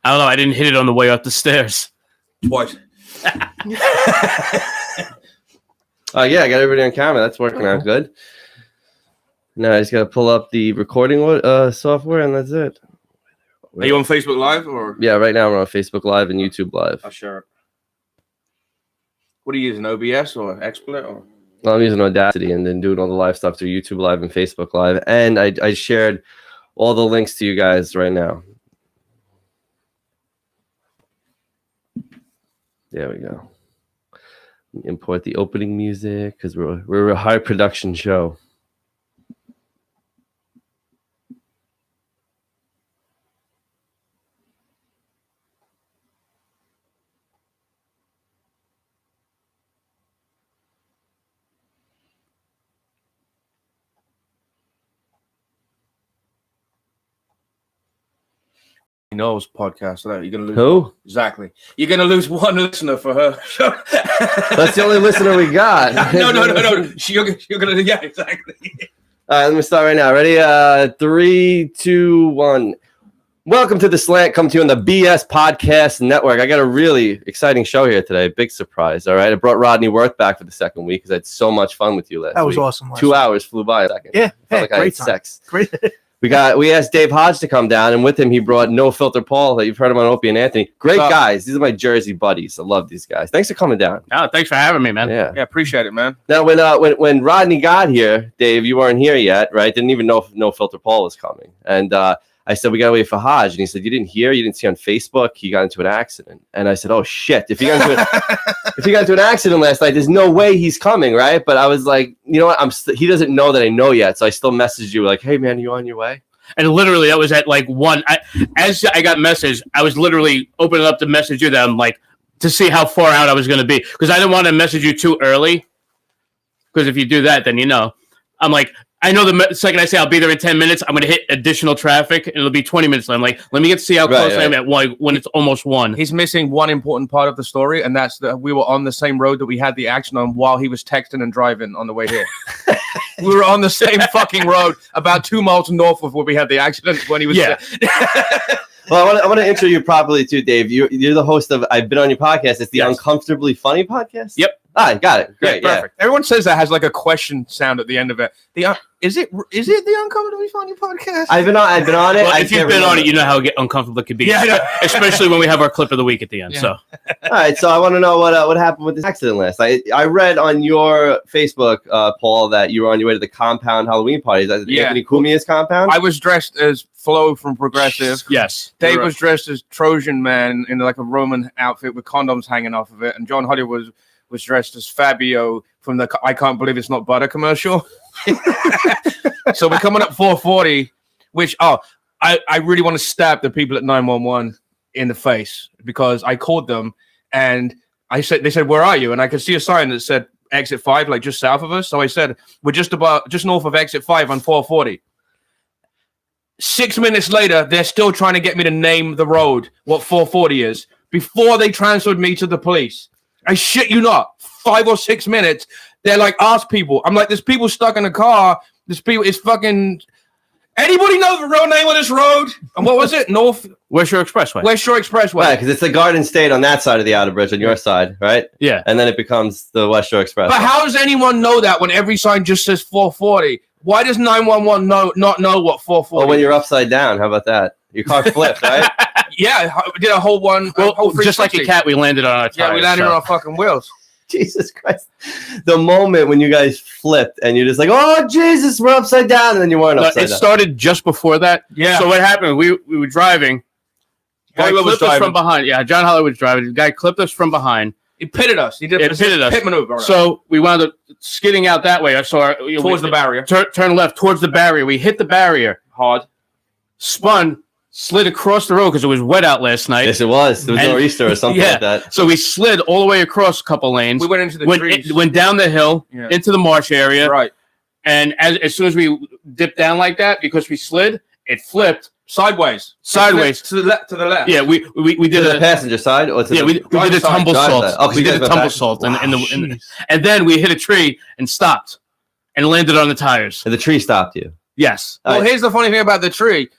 I don't know. I didn't hit it on the way up the stairs. Twice. Oh, yeah, I got everybody on camera. That's working out good. Now I just got to pull up the recording software, and that's it. Are you on Facebook Live? Or? Yeah, right now we're on Facebook Live and YouTube Live. I'll share it. What are you using, OBS or XSplit? Or? Well, I'm using Audacity and then doing all the live stuff through YouTube Live and Facebook Live. And I shared all the links to you guys right now. There we go. Import the opening music because we're a high production show. Knows podcast. You're gonna lose. Who? Exactly. You're gonna lose one listener for her. That's the only listener we got. No. You're gonna. Yeah, exactly. All right, let me start right now. Ready? 3, 2, 1. Welcome to The Slant, come to you on the BS Podcast Network. I got a really exciting show here today. Big surprise, all right? I brought Rodney Werth back for the second week because I had so much fun with you last week. That was awesome. 2 hours flew by. Yeah, felt like I had time. sex. Great. We asked Dave Hodge to come down, and with him he brought No Filter Paul. That you've heard him on Opie and Anthony. Great guys. These are my Jersey buddies. I love these guys. Thanks for coming down. Oh, thanks for having me, man. Yeah, appreciate it, man. Now, when Rodney got here, Dave, you weren't here yet, right? Didn't even know if No Filter Paul was coming, and I said we gotta wait for Hodge, and he said you didn't hear, you didn't see on Facebook he got into an accident, and I said, oh shit, if he got into an accident last night, there's no way he's coming, right? But I was like, you know what? He doesn't know that I know yet, so I still messaged you like, hey man, are you on your way? And literally, that was at like 1. As I got messaged, I was literally opening up to message you that I'm like to see how far out I was going to be because I didn't want to message you too early. Because if you do that, then you know. I'm like, I know the second I say I'll be there in 10 minutes, I'm going to hit additional traffic, and it'll be 20 minutes. I'm like, let me get to see how close I am at 1 when it's almost 1. He's missing one important part of the story, and that's that we were on the same road that we had the action on while he was texting and driving on the way here. We were on the same fucking road about 2 miles north of where we had the accident when he was. Yeah. Well, I want to intro you properly too, Dave. You're the host of I've been on your podcast. It's the Uncomfortably Funny podcast. Yep. Ah, got it. Great. Yeah, perfect. Everyone says that has like a question sound at the end of it. Is it the Uncomfortably Funny podcast? I've been on it. Well, if you've been on it, you know how uncomfortable it could be. Yeah, especially when we have our clip of the week at the end. Yeah. So, all right. So I want to know what happened with this accident last night. I read on your Facebook, Paul, that you were on your way to the compound Halloween party. Is that Anthony Cumia's compound? I was dressed as Flo from Progressive. Yes. Dave was dressed as Trojan Man in like a Roman outfit with condoms hanging off of it, and John Hoddy was dressed as Fabio from the I Can't Believe It's Not Butter commercial. So we're coming up 440, which I really want to stab the people at 911 in the face because I called them and they said, where are you? And I could see a sign that said exit 5, like just south of us. So I said, we're just north of exit 5 on 440. 6 minutes later, they're still trying to get me to name the road, what 440 is, before they transferred me to the police. I shit you not. 5 or 6 minutes. They're like, ask people. I'm like, there's people stuck in a car. There's people. It's fucking. Anybody know the real name of this road? And what was it? West Shore Expressway. West Shore Expressway. Right, because it's the Garden State on that side of the outer bridge, on your side, right? Yeah. And then it becomes the West Shore Expressway. But how does anyone know that when every sign just says 440? Why does 911 not know what 440? Well, when you're upside down, how about that? Your car flipped, right? Yeah, we did a whole one. Well, just like a cat, we landed on our tires. Yeah, we landed on our fucking wheels. Jesus Christ. The moment when you guys flipped and you're just like, oh, Jesus, we're upside down. And then you weren't upside down. It started just before that. Yeah. So what happened? We were driving. Guy clipped us from behind. Yeah, John Hollywood was driving. The guy clipped us from behind. He pitted us. He did a pit maneuver. Right. So we wound up skidding out that way. Towards the barrier. Turn left towards the barrier. We hit the barrier hard. Spun. Slid across the road because it was wet out last night. Yes, it was. There was nor'easter or something like that. So we slid all the way across a couple lanes. We went into the trees. Went down the hill into the marsh area. Right. And as soon as we dipped down like that, because we slid, it flipped sideways. To the left. Yeah, we did the passenger side. Or we did a tumble salt. We did a tumble salt, and then we hit a tree and stopped, and landed on the tires. And the tree stopped you. Yes. Well, here's the funny thing about the tree.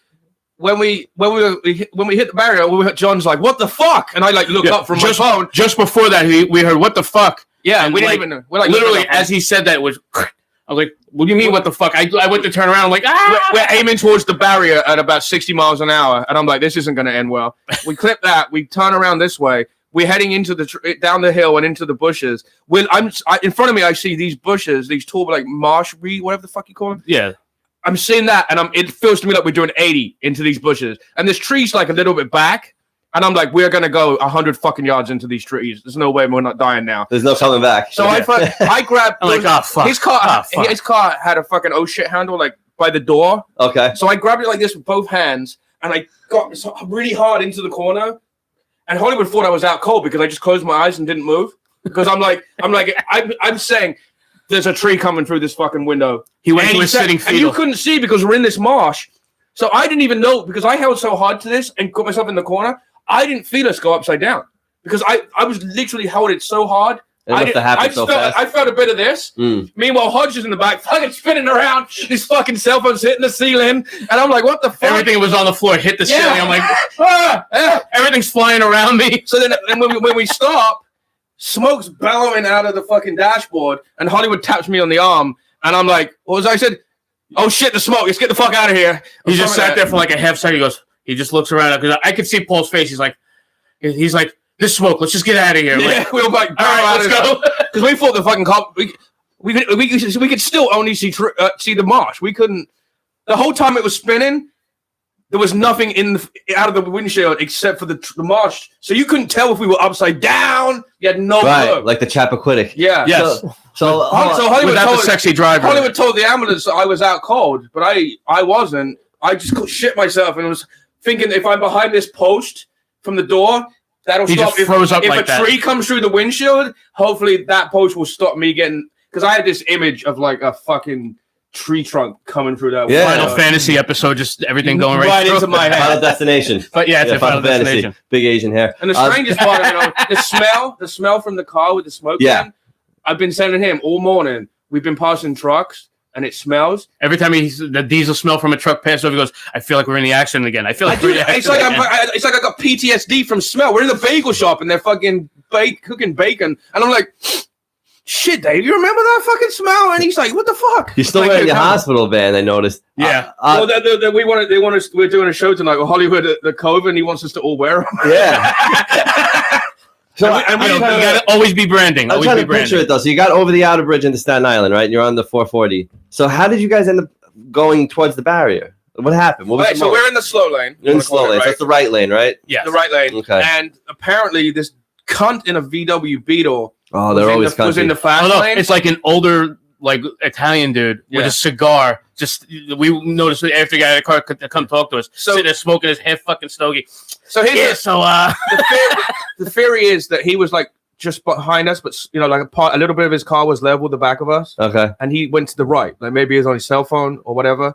when we hit the barrier, John's like, "What the fuck?" And I like look up from my phone. Just before that, we heard, "What the fuck?" Yeah, and we didn't even. We're like, literally as he said that, it was. I was like, "What do you mean? What the fuck?" I went to turn around. I'm like, We're aiming towards the barrier at about 60 miles an hour, and I'm like, "This isn't going to end well." We clip that. We turn around this way. We're heading into down the hill and into the bushes. In front of me, I see these bushes, these tall like marsh reed, whatever the fuck you call them. Yeah. I'm seeing that, and it feels to me like we're doing 80 into these bushes, and this tree's like a little bit back, and I'm like, we're gonna go 100 fucking yards into these trees. There's no way we're not dying now. There's no coming back. So I grabbed. I'm like, oh fuck. His car had a fucking oh shit handle like by the door. Okay. So I grabbed it like this with both hands, and I got really hard into the corner. And Hollywood thought I was out cold because I just closed my eyes and didn't move. Because I'm saying. There's a tree coming through this fucking window. He went to his sitting fetal. And you couldn't see because we're in this marsh. So I didn't even know because I held so hard to this and got myself in the corner. I didn't feel us go upside down because I was literally holding it so hard. It fast. I felt a bit of this. Meanwhile, Hodge is in the back, fucking spinning around. His fucking cell phone's hitting the ceiling, and I'm like, "What the fuck?" Everything was on the floor, hit the ceiling. I'm like, everything's flying around me. So then, when we stop. Smoke's bellowing out of the fucking dashboard, and Hollywood taps me on the arm, and I'm like, "What was I said? Oh shit, the smoke! Let's get the fuck out of here." He just sat there for like a half second. He just looks around because I could see Paul's face. He's like, "This smoke. Let's just get out of here." Yeah, like, we were like, "All right, let's go." Because we thought the fucking cop. We could still only see the marsh. We couldn't. The whole time it was spinning. There was nothing out of the windshield except for the marsh, so you couldn't tell if we were upside down. You had no clue. Like the Chappaquiddick. Yeah. Yes. So Hollywood told the sexy driver. Hollywood told the ambulance I was out cold, but I wasn't. I just shit myself and was thinking if I'm behind this post from the door, that'll stop. If a tree comes through the windshield, hopefully that post will stop me getting. Because I had this image of like a fucking tree trunk coming through that Final Fantasy episode, just everything going right into my head. Final Destination. But it's a Final Destination. Big Asian hair. And the strangest part of it, the smell from the car with the smoke. Yeah. Can, I've been sending him all morning. We've been passing trucks and it smells. Every time the diesel smell from a truck passes over, he goes, "I feel like we're in the accident again. I feel like we're in the accident again." It's like I got PTSD from smell. We're in the bagel shop and they're fucking cooking bacon. And I'm like, "Shit, Dave, you remember that fucking smell?" And he's like, "What the fuck?" You're still wearing your hospital band, I noticed. Yeah. Well, we're doing a show tonight with Hollywood at the Cove, and he wants us to all wear them. Yeah. So you gotta always be branding. I'm trying to picture it though. So you got over the outer bridge into Staten Island, right? And you're on the 440. So how did you guys end up going towards the barrier? What happened? So we're in the slow lane. You're in the slow lane. Right? So it's the right lane, right? Yeah. The right lane. Okay. And apparently this cunt in a VW Beetle. Oh, they're always was in the fast lane. It's like an older, like Italian dude with a cigar. Just we noticed after he got out of the car to come talk to us. So sitting there smoking his half fucking stogie. So the theory is that he was like just behind us, but like a little bit of his car was level with the back of us. Okay. And he went to the right, like maybe he was on his cell phone or whatever.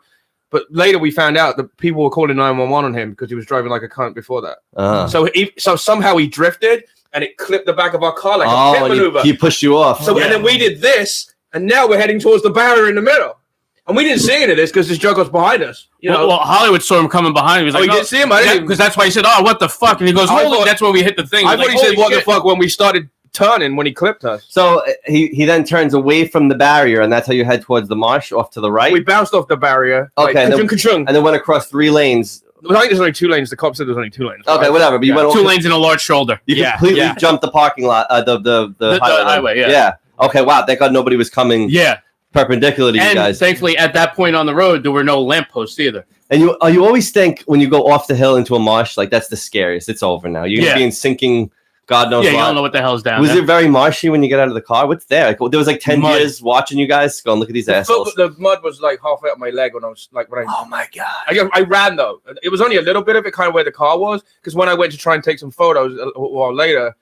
But later we found out that people were calling 911 on him because he was driving like a cunt before that. Uh-huh. So somehow he drifted and it clipped the back of our car like a pit maneuver. He pushed you off. So and then we did this, and now we're heading towards the barrier in the middle. And we didn't see any of this because this joke was behind us. Well, Hollywood saw him coming behind. He was like, "You didn't see him?" I didn't, because that's why he said, "Oh, what the fuck?" And he goes, "That's when we hit the thing." I thought he said, "What the fuck?" when we started turning when he clipped us. So he then turns away from the barrier, and that's how you head towards the marsh off to the right. We bounced off the barrier. Okay, and then went across 3 lanes. I think there's only 2 lanes. The cop said there's only 2 lanes. Okay, whatever. But you went 2 lanes and a large shoulder. You completely jumped the parking lot, the highway. Yeah. Okay. Wow. Thank God nobody was coming. Yeah. Perpendicular to you guys. Thankfully, at that point on the road, there were no lampposts either. And you always think when you go off the hill into a marsh, like that's the scariest. It's over now. You're gonna be in sinking. God knows. Yeah, you don't know what the hell's down. Was it very marshy when you get out of the car? What's there? Like, there was like 10 years watching you guys going, look at these assholes. The mud was like halfway up my leg when I was like, oh my God. I ran though. It was only a little bit of it, kind of where the car was, because when I went to try and take some photos a while later,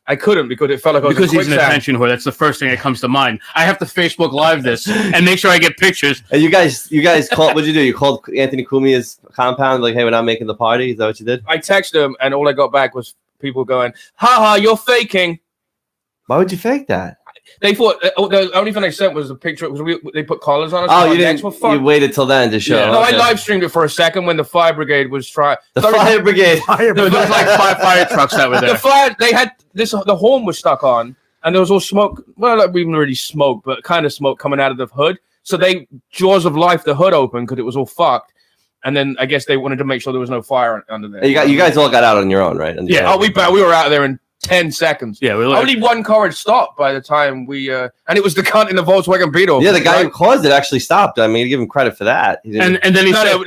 I couldn't because it felt like I was he's an attention whore. That's the first thing that comes to mind. I have to Facebook Live this and make sure I get pictures. And you guys called. What'd you do? You called Anthony Cumia's compound, like, "Hey, we're not making the party." Is that what you did? I texted him, and all I got back was people going, "Ha ha, you're faking." Why would you fake that? they thought the only thing they sent was a picture because they put collars on us. Oh, you necks didn't. were You fucked. waited till then to show. Yeah. No, Okay. I live streamed it for a second when the fire brigade was trying. The fire brigade. There was like 5 fire trucks that were there. The fire, they had this. The horn was stuck on, and there was all smoke. Well, not even really smoke, but kind of smoke coming out of the hood. So they jaws of life the hood open because it was all fucked. And then I guess they wanted to make sure there was no fire under there. You guys all got out on your own, right? Yeah. Oh, we were out there in 10 seconds. Yeah, we Only one car had stopped by the time we and it was the cunt in the Volkswagen Beetle. Yeah, the guy who caused it actually stopped. I mean, give him credit for that. And then he said,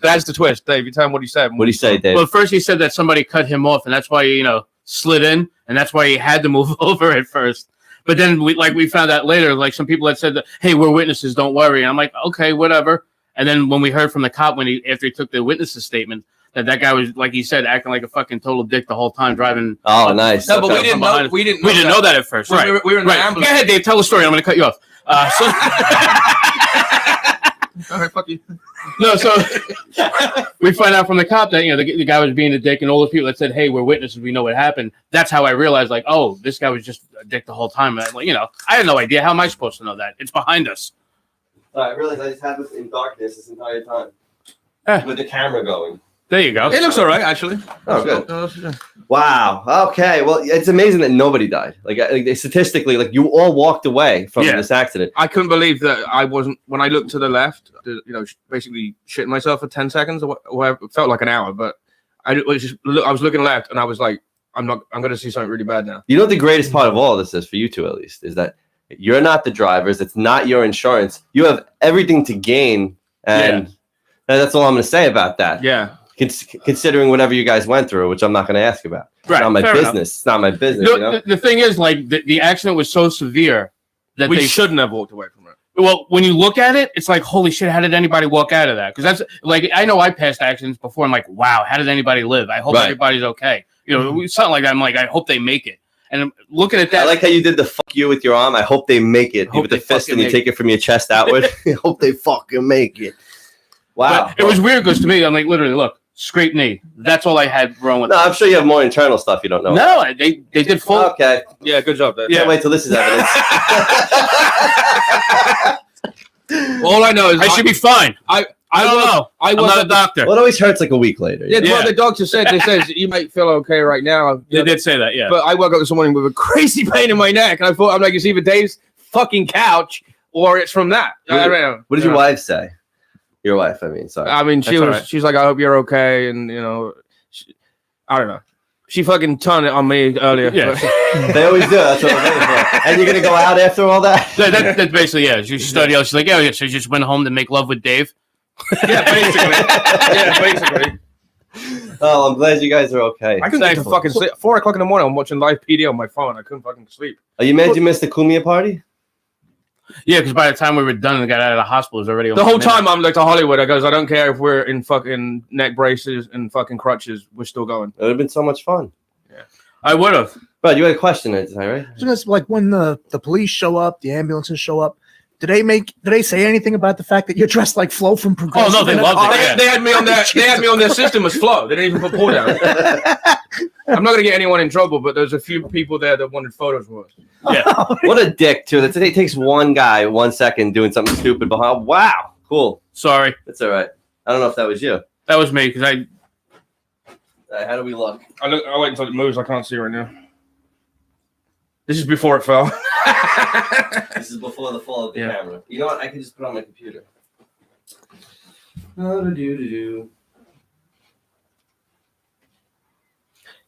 that's the twist, Dave. You tell him what he said. What did he say, Dave? well, first he said that somebody cut him off, and that's why he, slid in, and that's why he had to move over at first. But then we found out later, like some people had said that, hey, we're witnesses, don't worry. And I'm like, okay, whatever. And then when we heard from the cop after he took the witness's statement, that guy was, like he said, acting like a fucking total dick the whole time driving. Oh, nice. No, but we didn't know. We didn't know that at first. Right. We were in the Right. ambulance. Go ahead, Dave. Tell the story. I'm going to cut you off. All right, fuck you. No, so we find out from the cop that the guy was being a dick, and all the people that said, "Hey, we're witnesses, we know what happened." That's how I realized, like, oh, this guy was just a dick the whole time. And I had no idea. How am I supposed to know that? It's behind us. I realized I just had this in darkness this entire time Eh. with the camera going. There you go. It looks all right, actually. Oh, good. Wow. Okay. Well, it's amazing that nobody died. Like statistically, like you all walked away from this accident. I couldn't believe that I wasn't. When I looked to the left, basically shitting myself for 10 seconds or whatever. It felt like an hour, but I was looking left, and I was like, I'm going to see something really bad now. You know what the greatest part of all of this is, for you two at least, is that you're not the drivers. It's not your insurance. You have everything to gain, and that's all I'm going to say about that. Yeah. Considering whatever you guys went through, which I'm not going to ask about. It's Right, not my fair business. enough. It's not my business. The thing is, like, the accident was so severe that We shouldn't have walked away from it. Well, when you look at it, it's like, holy shit, how did anybody walk out of that? Because that's like, I know I passed accidents before. I'm like, wow, how did anybody live? I hope everybody's okay. Something like that. I'm like, I hope they make it. And I'm looking at that. I like how you did the fuck you with your arm. I hope they make it. You with the fist and you take it from your chest outward. I hope they fucking make it. Wow. But it was weird because to me, I'm like, literally, look, scrape knee. That's all I had wrong with No, I'm sure you have more internal stuff you don't know. No, they did full. Okay. Yeah, good job, Dave. Can't wait till this is evidence. All I know is I should be fine. I don't know. I'm not a doctor. Well, it always hurts like a week later. Yeah, what the doctor said. They says you might feel okay right now. They did say that, yeah. But I woke up this morning with a crazy pain in my neck, and I thought, I'm like, it's either Dave's fucking couch or it's from that. I don't know. What did your wife say? Your wife, I mean, sorry. I mean, That's all right. she's like, I hope you're okay, and I don't know. She fucking turned it on me earlier. Yeah. They always do. That's what I'm waiting for. And you're gonna go out after all that? That's basically, yeah. She started yelling. She's like, yeah, so she just went home to make love with Dave. Yeah, basically. Oh, I'm glad you guys are okay. I couldn't get to fucking sleep. 4 o'clock in the morning, I'm watching live PD on my phone. I couldn't fucking sleep. Are you mad you missed the Kumia party? Yeah, because by the time we were done and got out of the hospital, it was already The whole time I'm like to Hollywood. I goes, I don't care if we're in fucking neck braces and fucking crutches. We're still going. It would have been so much fun. Yeah, I would have. But you had a question, right? Just like when the police show up, the ambulances show up. Do they say anything about the fact that you're dressed like Flo from Progressive? Oh no, they loved it. Yeah. They had me on their system as Flo. They didn't even put Paul down. I'm not gonna get anyone in trouble, but there's a few people there that wanted photos with us. Yeah. What a dick too. It takes one guy 1 second doing something stupid behind. Wow, cool. Sorry, That's all right. I don't know if that was you. that was me because I. How do we look? I wait until it moves. I can't see right now. This is before it fell. This is before the fall of the Yeah. camera. You know what? I can just put it on my computer.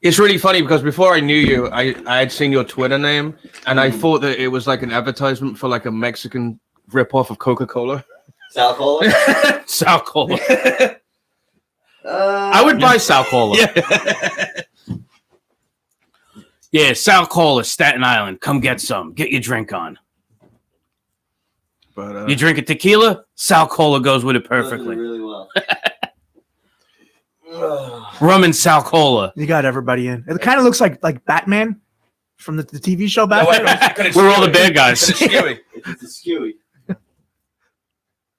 It's really funny because before I knew you, I had seen your Twitter name, and I thought that it was like an advertisement for like a Mexican ripoff of Coca-Cola. Sal Cola? Sal Cola. I would buy Sal Cola. Yeah, Sal Cola, Staten Island. Come get some. Get your drink on. But You drink a tequila, Sal Cola goes with it perfectly. Really well. Rum and Sal Cola. You got everybody in. It kind of looks like Batman from the TV show Batman. We're all the bad guys. It's a skewy.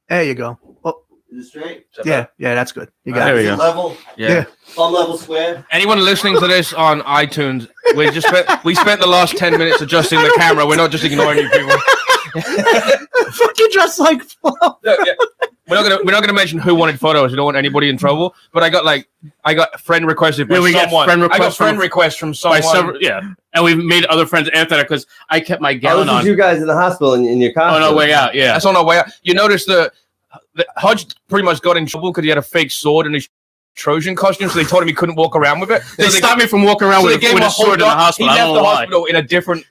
There you go. Oh, Is it straight? yeah, that's good. You got There it. we go. Level. Yeah. Thumb level square. Anyone listening to this on iTunes, We spent the last 10 minutes adjusting the camera. We're not just ignoring you people. Fucking dressed like Flo. Yeah. We're not gonna mention who wanted photos. We don't want anybody in trouble. But I got friend requested by someone. I got friend requests from someone. And we've made other friends after that because I kept my gown this on. is you guys in the hospital in your car. On our way out, yeah. That's on our way out. You notice the Hodge pretty much got in trouble because he had a fake sword in his Trojan costume, so they told him he couldn't walk around with it. They stopped me from walking around with a sword in the hospital. He left the hospital in a different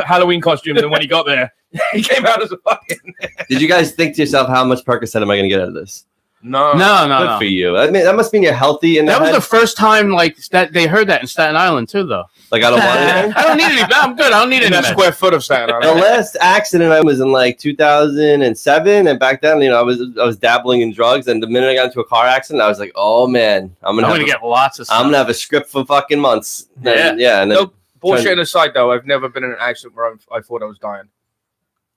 Halloween costume than when he got there. He came out as a fucking... Did you guys think to yourself, how much Percocet am I going to get out of this? No. Good for you. I mean, that must mean you're healthy. That was the first time that they heard that in Staten Island too, though. Like, I don't want anything? I don't need anything. I'm good. I don't need in that square foot of Staten Island. The last accident I was in like 2007, and back then, I was dabbling in drugs, and the minute I got into a car accident, I was like, oh man, I'm gonna get lots of stuff. I'm gonna have a script for fucking months. And then, no bullshit aside, though, I've never been in an accident where I thought I was dying.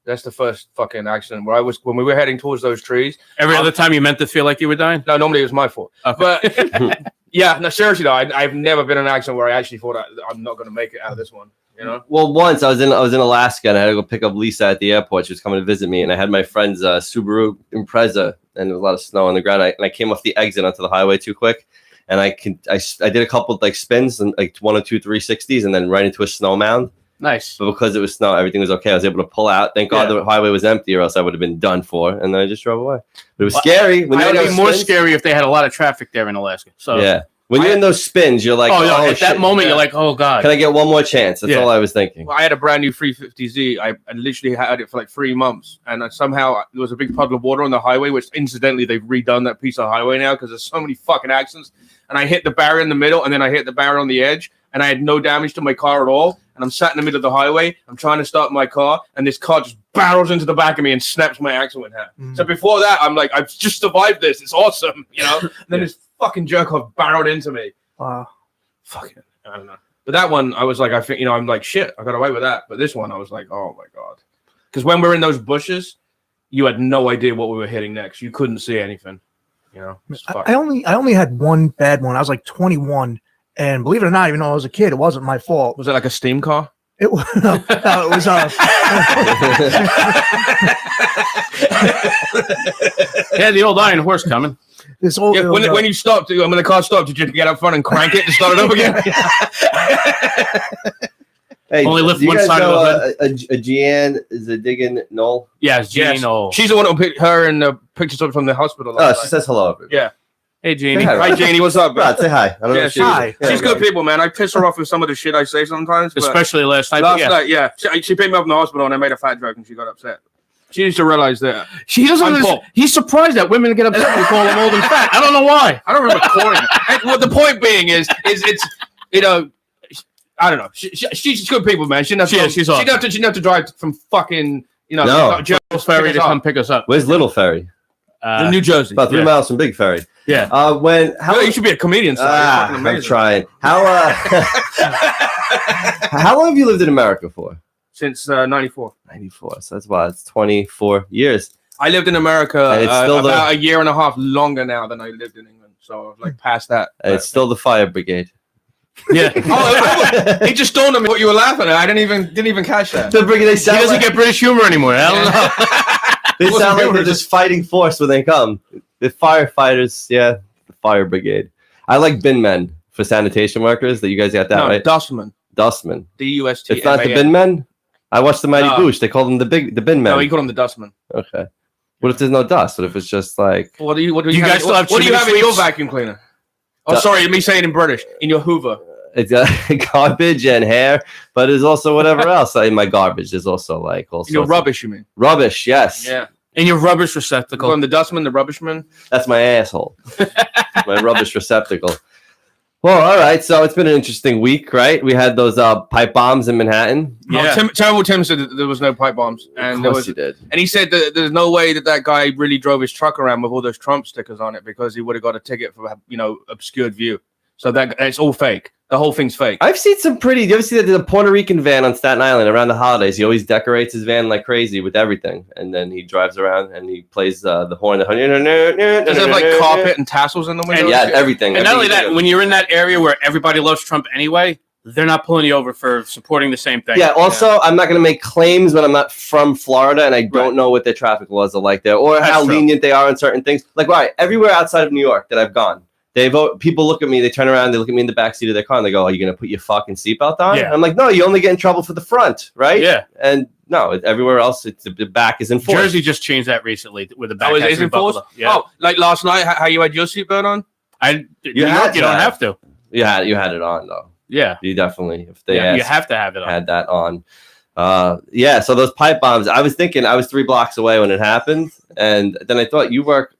That's the first fucking accident where when we were heading towards those trees. Every other time you meant to feel like you were dying? No, normally it was my fault. Okay. But yeah, no, seriously though, I've never been in an accident where I actually thought I'm not going to make it out of this one. You know? Well, once I was in Alaska and I had to go pick up Lisa at the airport. She was coming to visit me, and I had my friend's Subaru Impreza, and there was a lot of snow on the ground. I came off the exit onto the highway too quick, and I did a couple of like spins and like 1 or 2 360s, and then right into a snow mound. Nice. But because it was snow, everything was okay. I was able to pull out. Thank God the highway was empty, or else I would have been done for. And then I just drove away. But it was scary. It would be more scary if they had a lot of traffic there in Alaska. So yeah. When you're in those spins, you're like, at that moment, you're like, oh, God. Can I get one more chance? That's all I was thinking. Well, I had a brand new 350Z. I literally had it for like 3 months. And somehow there was a big puddle of water on the highway, which incidentally, they've redone that piece of highway now because there's so many fucking accidents. And I hit the barrier in the middle, and then I hit the barrier on the edge. And I had no damage to my car at all. And I'm sat in the middle of the highway. I'm trying to start my car. And this car just barrels into the back of me and snaps my axle in half. So before that, I'm like, I've just survived this. It's awesome. You know? And then this fucking jerk off barreled into me. Wow. Fucking, I don't know. But that one, I was like, I think, I'm like, shit, I got away with that. But this one, I was like, oh my God. Because when we're in those bushes, you had no idea what we were hitting next. You couldn't see anything. You know? I only had one bad one. I was like 21. And believe it or not, even though I was a kid, it wasn't my fault. Was it like a steam car? It was. No, it was. Yeah, the old Iron Horse coming. This old. When you stopped, when the car stopped, did you get up front and crank it to start it up again? Hey, only lift one side of the hood. A Jeanne is a digging Knoll. Yeah, it's Jeannie Knoll. She's the one who picked her and pictures up from the hospital. She says hello. Everybody. Yeah. Hey, Jeannie. Hi, Jeannie. What's up, Rod, say hi. I don't know she's good people, man. I piss her off with some of the shit I say sometimes. Especially last night. Last night, yeah. She picked me up in the hospital and I made a fat joke and she got upset. She needs to realize that. She doesn't. He's surprised that women get upset when we call them old and fat. I don't know why. I don't remember calling it. Well, the point being is it's, you know, I don't know. She's good people, man. She didn't have to drive from fucking, you know, Joe's Ferry to come pick us up. Where's Little Ferry? In New Jersey. About 3 miles from Big Ferry. Yeah. You should be a comedian. I'm trying. How long have you lived in America for? Since 94. 94. So it's 24 years. I lived in America about a year and a half longer now than I lived in England. So like past that. And it's still the fire brigade. Yeah. It just dawned on me what you were laughing at. I didn't even catch that. The brigade. He doesn't get British humor anymore. I don't know. They sound like they're just fighting force when they come. The firefighters, the fire brigade. I like bin men for sanitation workers. That you guys got that right? Dustman. Dustman. DUST. It's not the bin men. I watched the Mighty Boosh. They call them the bin men. No, you call them the dustman. Okay. What if there's no dust? What if it's just like? What do you have in your vacuum cleaner? Oh, sorry, me saying it in British. In your Hoover. It's garbage and hair, but there's also whatever else. In my garbage, there's also like all sorts. Your rubbish, you mean? Rubbish, yes. Yeah. In your rubbish receptacle. From the dustman, the rubbishman. That's my asshole. My rubbish receptacle. Well, all right. So it's been an interesting week, right? We had those pipe bombs in Manhattan. Yeah. Terrible Tim said that there was no pipe bombs, and of course he did. And he said that there's no way that guy really drove his truck around with all those Trump stickers on it because he would have got a ticket for obscured view. So it's all fake. The whole thing's fake. I've seen some pretty. You ever see the Puerto Rican van on Staten Island around the holidays? He always decorates his van like crazy with everything, and then he drives around and he plays the horn. Does it have like carpet and tassels in the window? Yeah, everything. And not only that, when you're in that area where everybody loves Trump anyway, they're not pulling you over for supporting the same thing. Yeah. Also, I'm not going to make claims when I'm not from Florida and I don't know what their traffic laws are like there, or how lenient they are on certain things. Like, right, everywhere outside of New York that I've gone, people look at me, they turn around, they look at me in the backseat of their car, and they go, "Are you going to put your fucking seatbelt on?" Yeah. I'm like, "No, you only get in trouble for the front, right?" Yeah. And no, everywhere else, the back is enforced. Jersey just changed that recently with the back. Is enforced? Yeah. Oh, like last night, how you had your seatbelt on? You don't have to. You had it on though. Yeah. You definitely, if they you have to have it on. had that on. Yeah, so those pipe bombs, I was thinking I was 3 blocks away when it happened, and then I thought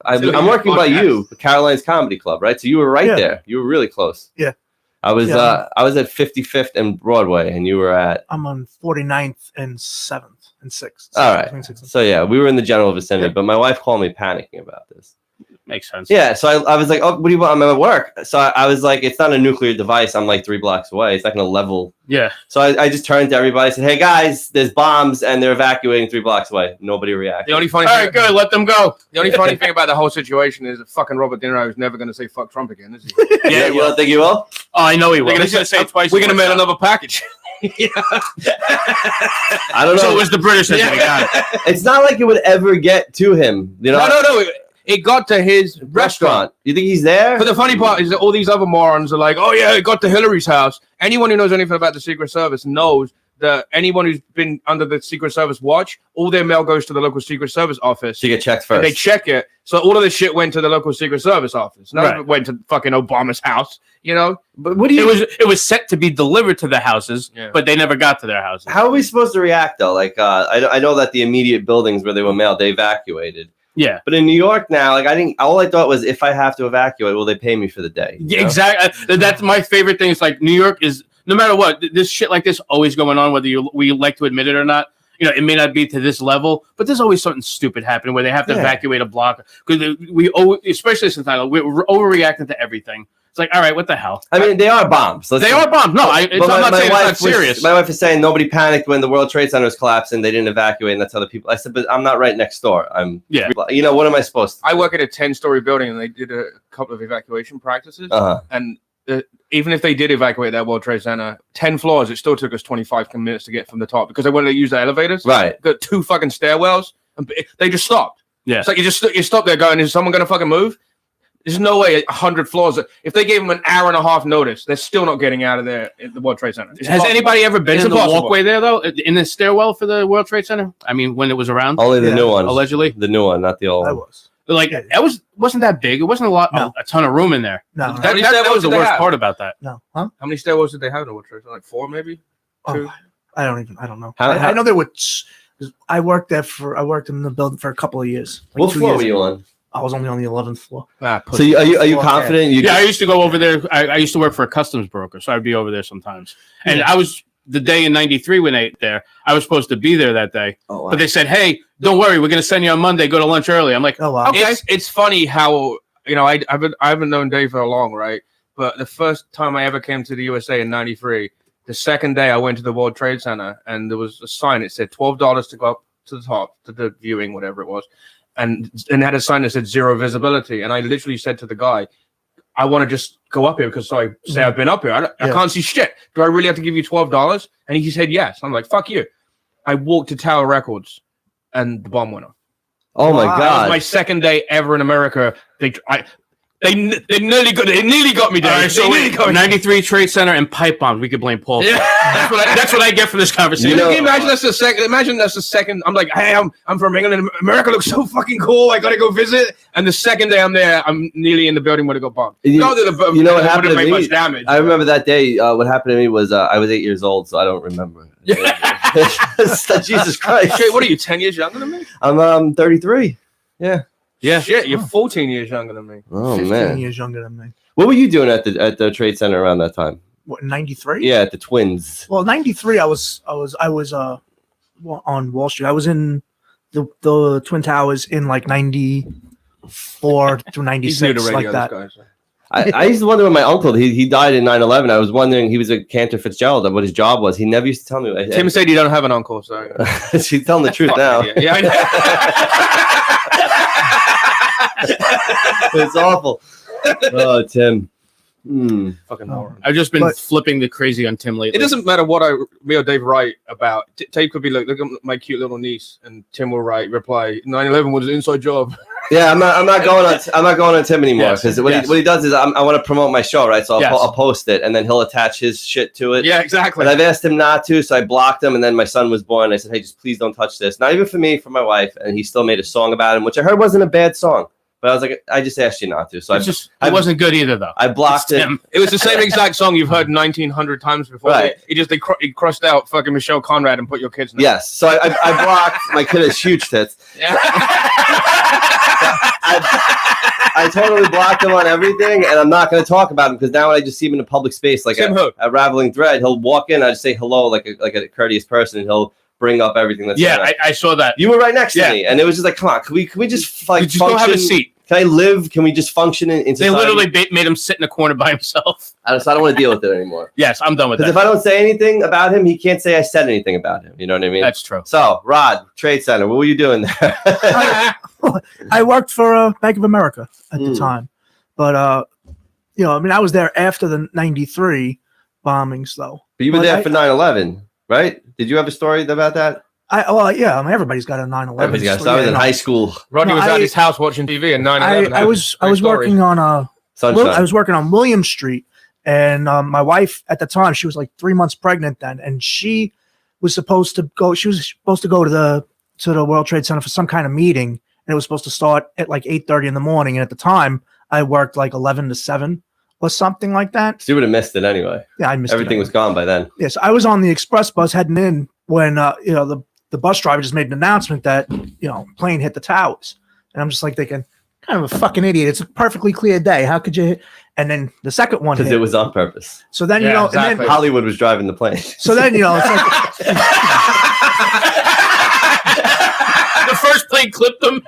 I'm working by you, the Caroline's Comedy Club, right? So you were right there. You were really close. Yeah. I was at 55th and Broadway, and you were at... I'm on 49th and 7th and 6th. All right. So yeah, we were in the general vicinity, but my wife called me panicking about this. Makes sense. Yeah, so I was like, "Oh, what do you want? I'm at work." So I was like, "It's not a nuclear device. I'm like 3 blocks away. It's not going to level." Yeah. So I just turned to everybody and said, "Hey guys, there's bombs and they're evacuating 3 blocks away." Nobody reacted. The only funny All right, good. Let them go. The only funny thing about the whole situation is that fucking Robert De Niro is never going to say "fuck Trump" again, is he? Yeah, you don't think you will? Oh, I know he will. We're He's going to say it twice. We're going to mail another package. I don't know. So it was the British that got it. It's not like it would ever get to him. You know? No. It got to his restaurant. You think he's there? But the funny part is that all these other morons are like, "Oh yeah, it got to Hillary's house." Anyone who knows anything about the Secret Service knows that anyone who's been under the Secret Service watch, all their mail goes to the local Secret Service office. So you get checked first. And they check it. So all of this shit went to the local Secret Service office. None of it went to fucking Obama's house, you know? But what do you... It was set to be delivered to the houses, but they never got to their houses. How are we supposed to react, though? Like, I know that the immediate buildings where they were mailed, they evacuated. Yeah. But in New York now, like, all I thought was, if I have to evacuate, will they pay me for the day? Yeah, exactly. That's my favorite thing. It's like New York is, no matter what, this shit like this always going on, whether we like to admit it or not. You know, it may not be to this level, but there's always something stupid happening where they have to evacuate a block. Because especially since we're overreacting to everything. It's like, all right, what the hell? I mean, they are bombs. They are bombs. No, I'm not saying it's not serious. My wife is saying nobody panicked when the World Trade Center was collapsing. They didn't evacuate, and that's other people. I said, but I'm not right next door. You know, what am I supposed to do? I work at a 10-story building, and they did a couple of evacuation practices. And even if they did evacuate that World Trade Center, 10 floors, it still took us 25 minutes to get from the top because they wanted to use the elevators. Right. Got 2 fucking stairwells, and they just stopped. Yeah. It's like you stop there going, is someone going to fucking move? There's no way 100 floors. If they gave them an hour and a half notice, they're still not getting out of there at the World Trade Center. Has anybody ever been in the walkway there, though? In the stairwell for the World Trade Center? I mean, when it was around? Only the new one. Allegedly? The new one, not the old one. I was. Like, wasn't that big. It wasn't a ton of room in there. No. That was the worst part about that. No. Huh? How many stairwells did they have in the World Trade Center? Like 4, maybe? 2? I don't know. How- I know there was. I worked in the building for a couple of years. Like What 2 floor years. are you on? I was only on the 11th floor. So are you confident? I used to go over there. I used to work for a customs broker, so I'd be over there sometimes. And I was the day in 93 when I was supposed to be there that day. Oh, wow. But they said, "Hey, don't worry, we're going to send you on Monday. Go to lunch early." I'm like, "Oh wow." Okay. It's funny how I haven't known Dave for long, right? But the first time I ever came to the USA in '93, the second day I went to the World Trade Center, and there was a sign. It said $12 to go up to the top to the viewing, whatever it was. And had a sign that said 0 visibility. And I literally said to the guy, I want to just go up here because I say I've been up here. I can't see shit. Do I really have to give you $12? And he said yes. I'm like, fuck you. I walked to Tower Records and the bomb went off. Oh my God. That was my second day ever in America. They nearly got me there. All right, so 93 Trade Center and pipe bombs. We could blame Paul. Yeah. that's what I get for this conversation. Can you imagine that's the second? Imagine that's the second. I'm like, hey, I'm from England. America looks so fucking cool. I gotta go visit. And the second day I'm there, I'm nearly in the building where it got bombed. You know what happened to me? Much damage. I remember that day. What happened to me was I was 8 years old, so I don't remember. Jesus Christ! Shit, what are you? 10 years younger than me? I'm 33. Yeah. Yeah. Shit, you're 14 years younger than me. Oh 15 man. years younger than me. What were you doing at the Trade Center around that time? What, 93? Yeah, at the Twins. Well, 93. I was on Wall Street. I was in the Twin Towers in like 94 through 96, like that. I used to wonder when my uncle he died in 9/11. I was wondering, he was a Cantor Fitzgerald, what his job was. He never used to tell me. Tim said you don't have an uncle, so she's telling the truth now. Yeah, I know. It's awful. Oh, Tim. Fucking moron. I've just been But- flipping the crazy on Tim lately. It doesn't matter what me or Dave write about. Dave could be like, look at my cute little niece, and Tim will reply, 9/11 was an inside job. Yeah, I'm not going on Tim anymore because what he does is I want to promote my show, right? So I'll post it and then he'll attach his shit to it. Yeah, exactly. But I've asked him not to, so I blocked him. And then my son was born. I said, hey, just please don't touch this. Not even for me, for my wife. And he still made a song about him, which I heard wasn't a bad song. But I was like, I just asked you not to. So it wasn't good either, though. I blocked it. It was the same exact song you've heard 1,900 times before. Right. He crossed out fucking Michelle Conrad and put your kids' name. Yes. So I blocked. My kid has huge tits. I totally blocked him on everything, and I'm not going to talk about him because now when I just see him in a public space, like a raveling thread, he'll walk in, I just say hello like a courteous person, and he'll bring up everything that's going on. I saw that. You were right next to me, and it was just like, come on, can we just like just function? go have a seat. Can I live? Can we just function in society? They literally made him sit in a corner by himself. I don't want to deal with it anymore. Yes, I'm done with that. Because if I don't say anything about him, he can't say I said anything about him. You know what I mean? That's true. So, Rod, Trade Center, what were you doing there? I worked for Bank of America at the time, but I mean, I was there after the '93 bombings, though. But you were there for 9/11, right? Did you have a story about that? I mean, everybody's got a 9/11. Everybody's got. So I was in high school. Rodney was at his house watching TV, and 9/11. I was working on Sunshine. I was working on William Street, and my wife at the time, she was like 3 months pregnant then, and she was supposed to go. She was supposed to go to the World Trade Center for some kind of meeting, and it was supposed to start at like 8:30 in the morning. And at the time, I worked like 11 to 7 or something like that. So you would have missed it anyway. Yeah, I missed everything. Was gone by then. Yes, I was on the express bus heading in when the bus driver just made an announcement that plane hit the towers, and I'm just like thinking, kind of a fucking idiot. It's a perfectly clear day. How could you? And then the second one because it was on purpose. So then exactly. and then Hollywood was driving the plane. So then it's like the first plane clipped them.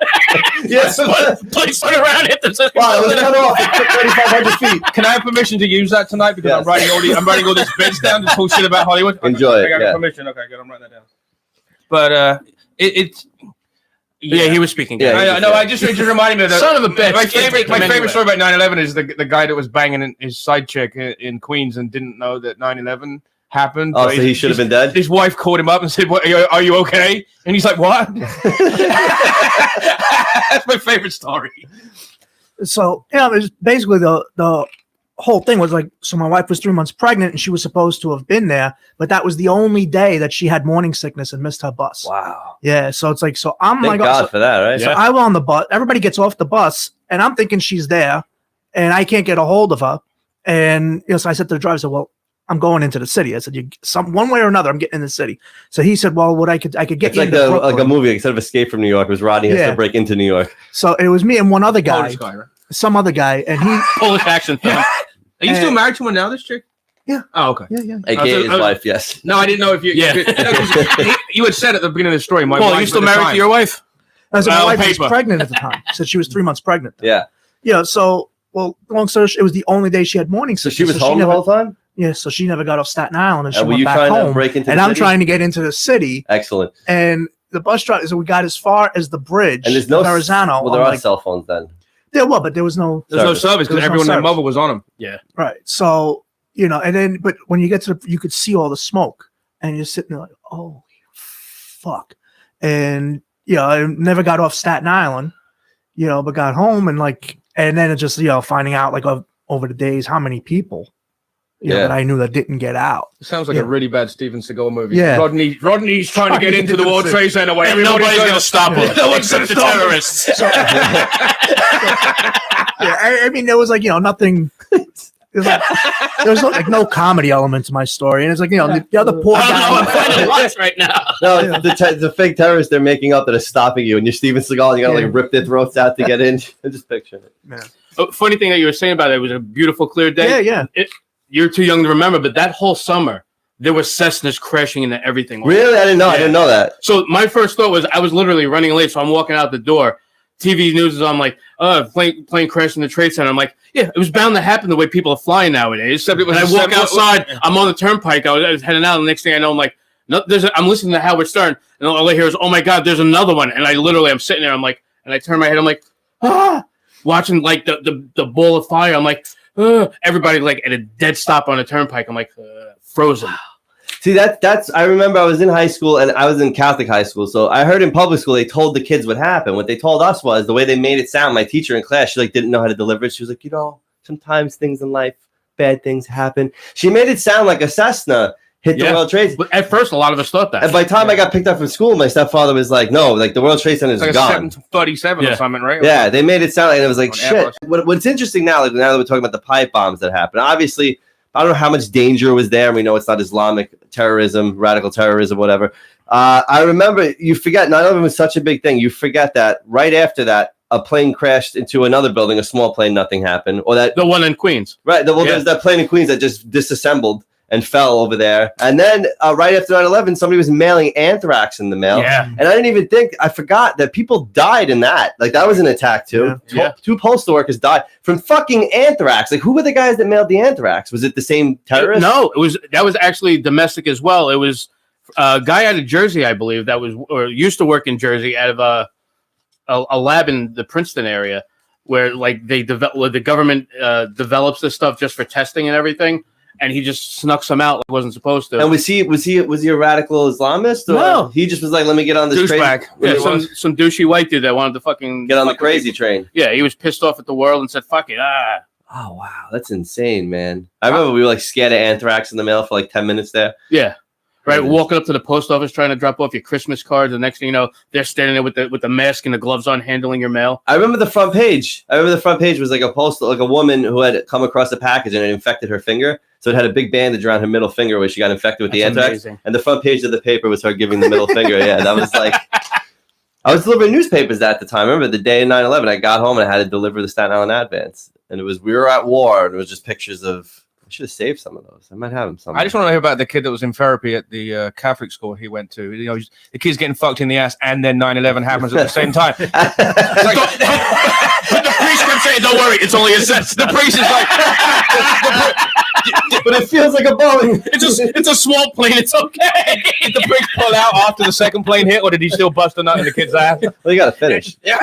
Yes, plane spun around, hit them. Wow, it was cut off. It took 3,500 feet. Can I have permission to use that tonight? Because Yes. I'm writing all these bits down to talk shit about Hollywood. Enjoy it. I got permission. Okay, good. I'm writing that down. But it's. Yeah, he was speaking. Yeah, I know. I just reminded me of that. Son of a bitch. My Can't take him favorite anywhere. story about 9/11 is the guy that was banging his side chick in Queens and didn't know that 9/11 happened. Oh, so he should have been dead? His wife called him up and said, "What? Are you okay?" And he's like, "What?" That's my favorite story. So it was basically the whole thing was like, so my wife was 3 months pregnant and she was supposed to have been there, but that was the only day that she had morning sickness and missed her bus. Wow. Yeah. So it's like, so I'm Thank like, God for that, right? So I'm on the bus. Everybody gets off the bus, and I'm thinking she's there, and I can't get a hold of her. And so I said to the driver, I said, "Well, I'm going into the city." I said, one way or another, I'm getting in the city." So he said, "Well, I could get It's you like into like a Brooklyn." movie. Instead of Escape from New York, it was Rodney has to break into New York. So it was me and one other guy, Polish guy, right? some other guy, and he Polish accent. Are you still married to her now, this chick? Yeah. Oh, okay. yeah. AKA his wife, yes. No, I didn't know if you. Yeah. You had said at the beginning of the story. My Paul, wife are you still at the married time. to your wife? I said, my wife paper. was pregnant at the time. Said she was 3 months pregnant. Yeah. So, well, long story short, it was the only day she had morning So sickness. she was home the whole time? Yeah, so she never got off Staten Island, and she were went you back trying to home. break into and the I'm city? trying to get into the city. Excellent. And the bus driver, so we got as far as the bridge. And there's no Verrazano. Well, there I'm are like, cell phones then. there were, but there was no. There's no service because There was no everyone and their service. mother was on them. Yeah. Right. So, and then, but when you get to you could see all the smoke, and you're sitting there like, oh, fuck. And, I never got off Staten Island, but got home and then it just, finding out over the days how many people, that I knew that didn't get out. It sounds like a really bad Steven Seagal movie. Yeah. Rodney's trying to get into the World Trade Center. Where And nobody's going to stop him. No one's going to the stop him. terrorists. I mean, there was nothing. There was no comedy element to my story, and it's the other poor I don't know. I'm guy. finding lots right now. No, the fake terrorists they're making up that are stopping you, and you're Steven Seagal, and you gotta rip their throats out to get in. I'm just picturing it. Oh, funny thing that you were saying about it was a beautiful, clear day. Yeah. You're too young to remember, but that whole summer, there was Cessnas crashing into everything. Really? I didn't know. Yeah. I didn't know that. So my first thought was I was literally running late, so I'm walking out the door. TV news is on, like, plane crashed in the Trade Center. I'm like, yeah, it was bound to happen the way people are flying nowadays. Except it was and I walk outside, I'm on the turnpike, I was heading out, and the next thing I know, I'm like, no, I'm listening to Howard Stern, and all I hear is, oh my God, there's another one. And I'm sitting there, I'm like, and I turn my head, I'm like, watching like the ball of fire. I'm like, Everybody like at a dead stop on a turnpike. I'm like frozen. See, that's I remember I was in high school and I was in Catholic high school. So I heard in public school they told the kids what happened. What they told us was the way they made it sound. My teacher in class, she like didn't know how to deliver it. She was like, sometimes things in life, bad things happen. She made it sound like a Cessna hit the World Trade. But at first, a lot of us thought that. And by the time I got picked up from school, my stepfather was like, "No, like the World Trade Center is like gone." 737 or something, right? Yeah, they made it sound like, and it was like shit. What's interesting now, like now that we're talking about the pipe bombs that happened, obviously, I don't know how much danger was there. We know it's not Islamic terrorism, radical terrorism, whatever. I remember, you forget, 9/11 was such a big thing. You forget that right after that, a plane crashed into another building, a small plane, nothing happened. Or that the one in Queens. Right. There's that plane in Queens that just disassembled and fell over there. And then right after 9/11, somebody was mailing anthrax in the mail. Yeah. And I didn't even think, I forgot that people died in that. Like that was an attack too. Yeah. Two postal workers died from fucking anthrax. Like who were the guys that mailed the anthrax? Was it the same terrorist? No, that was actually domestic as well. It was a guy out of Jersey, I believe, that was or used to work in Jersey out of a lab in the Princeton area where like the government develops this stuff just for testing and everything. And he just snuck some out like wasn't supposed to. And was he a radical Islamist? Or no, he just was like, let me get on this train. Yeah, some douchey white dude that wanted to fucking get on the crazy train. Yeah, he was pissed off at the world and said, "Fuck it." Oh wow, that's insane, man. I remember we were like scared of anthrax in the mail for like 10 minutes there. Yeah. Right, walking up to the post office trying to drop off your Christmas cards. The next thing you know, they're standing there with the mask and the gloves on, handling your mail. I remember the front page. Was like a woman who had come across a package and it infected her finger. So it had a big bandage around her middle finger where she got infected with the anthrax. Amazing. And the front page of the paper was her giving the middle finger. Yeah, that was like. I was delivering newspapers at the time. I remember the day of 9/11. I got home and I had to deliver the Staten Island Advance, and we were at war, and it was just pictures of. I should have saved some of those. I might have them somewhere. I just want to know about the kid that was in therapy at the Catholic school he went to. The kid's getting fucked in the ass, and then 9/11 happens at the same time. But the priest kept saying, "Don't worry, it's only a sense." The priest is like, but it feels like a Boeing. It's a small plane. It's okay. Did the priest pull out after the second plane hit, or did he still bust a nut in the kid's ass? Well, you got to finish. Yeah.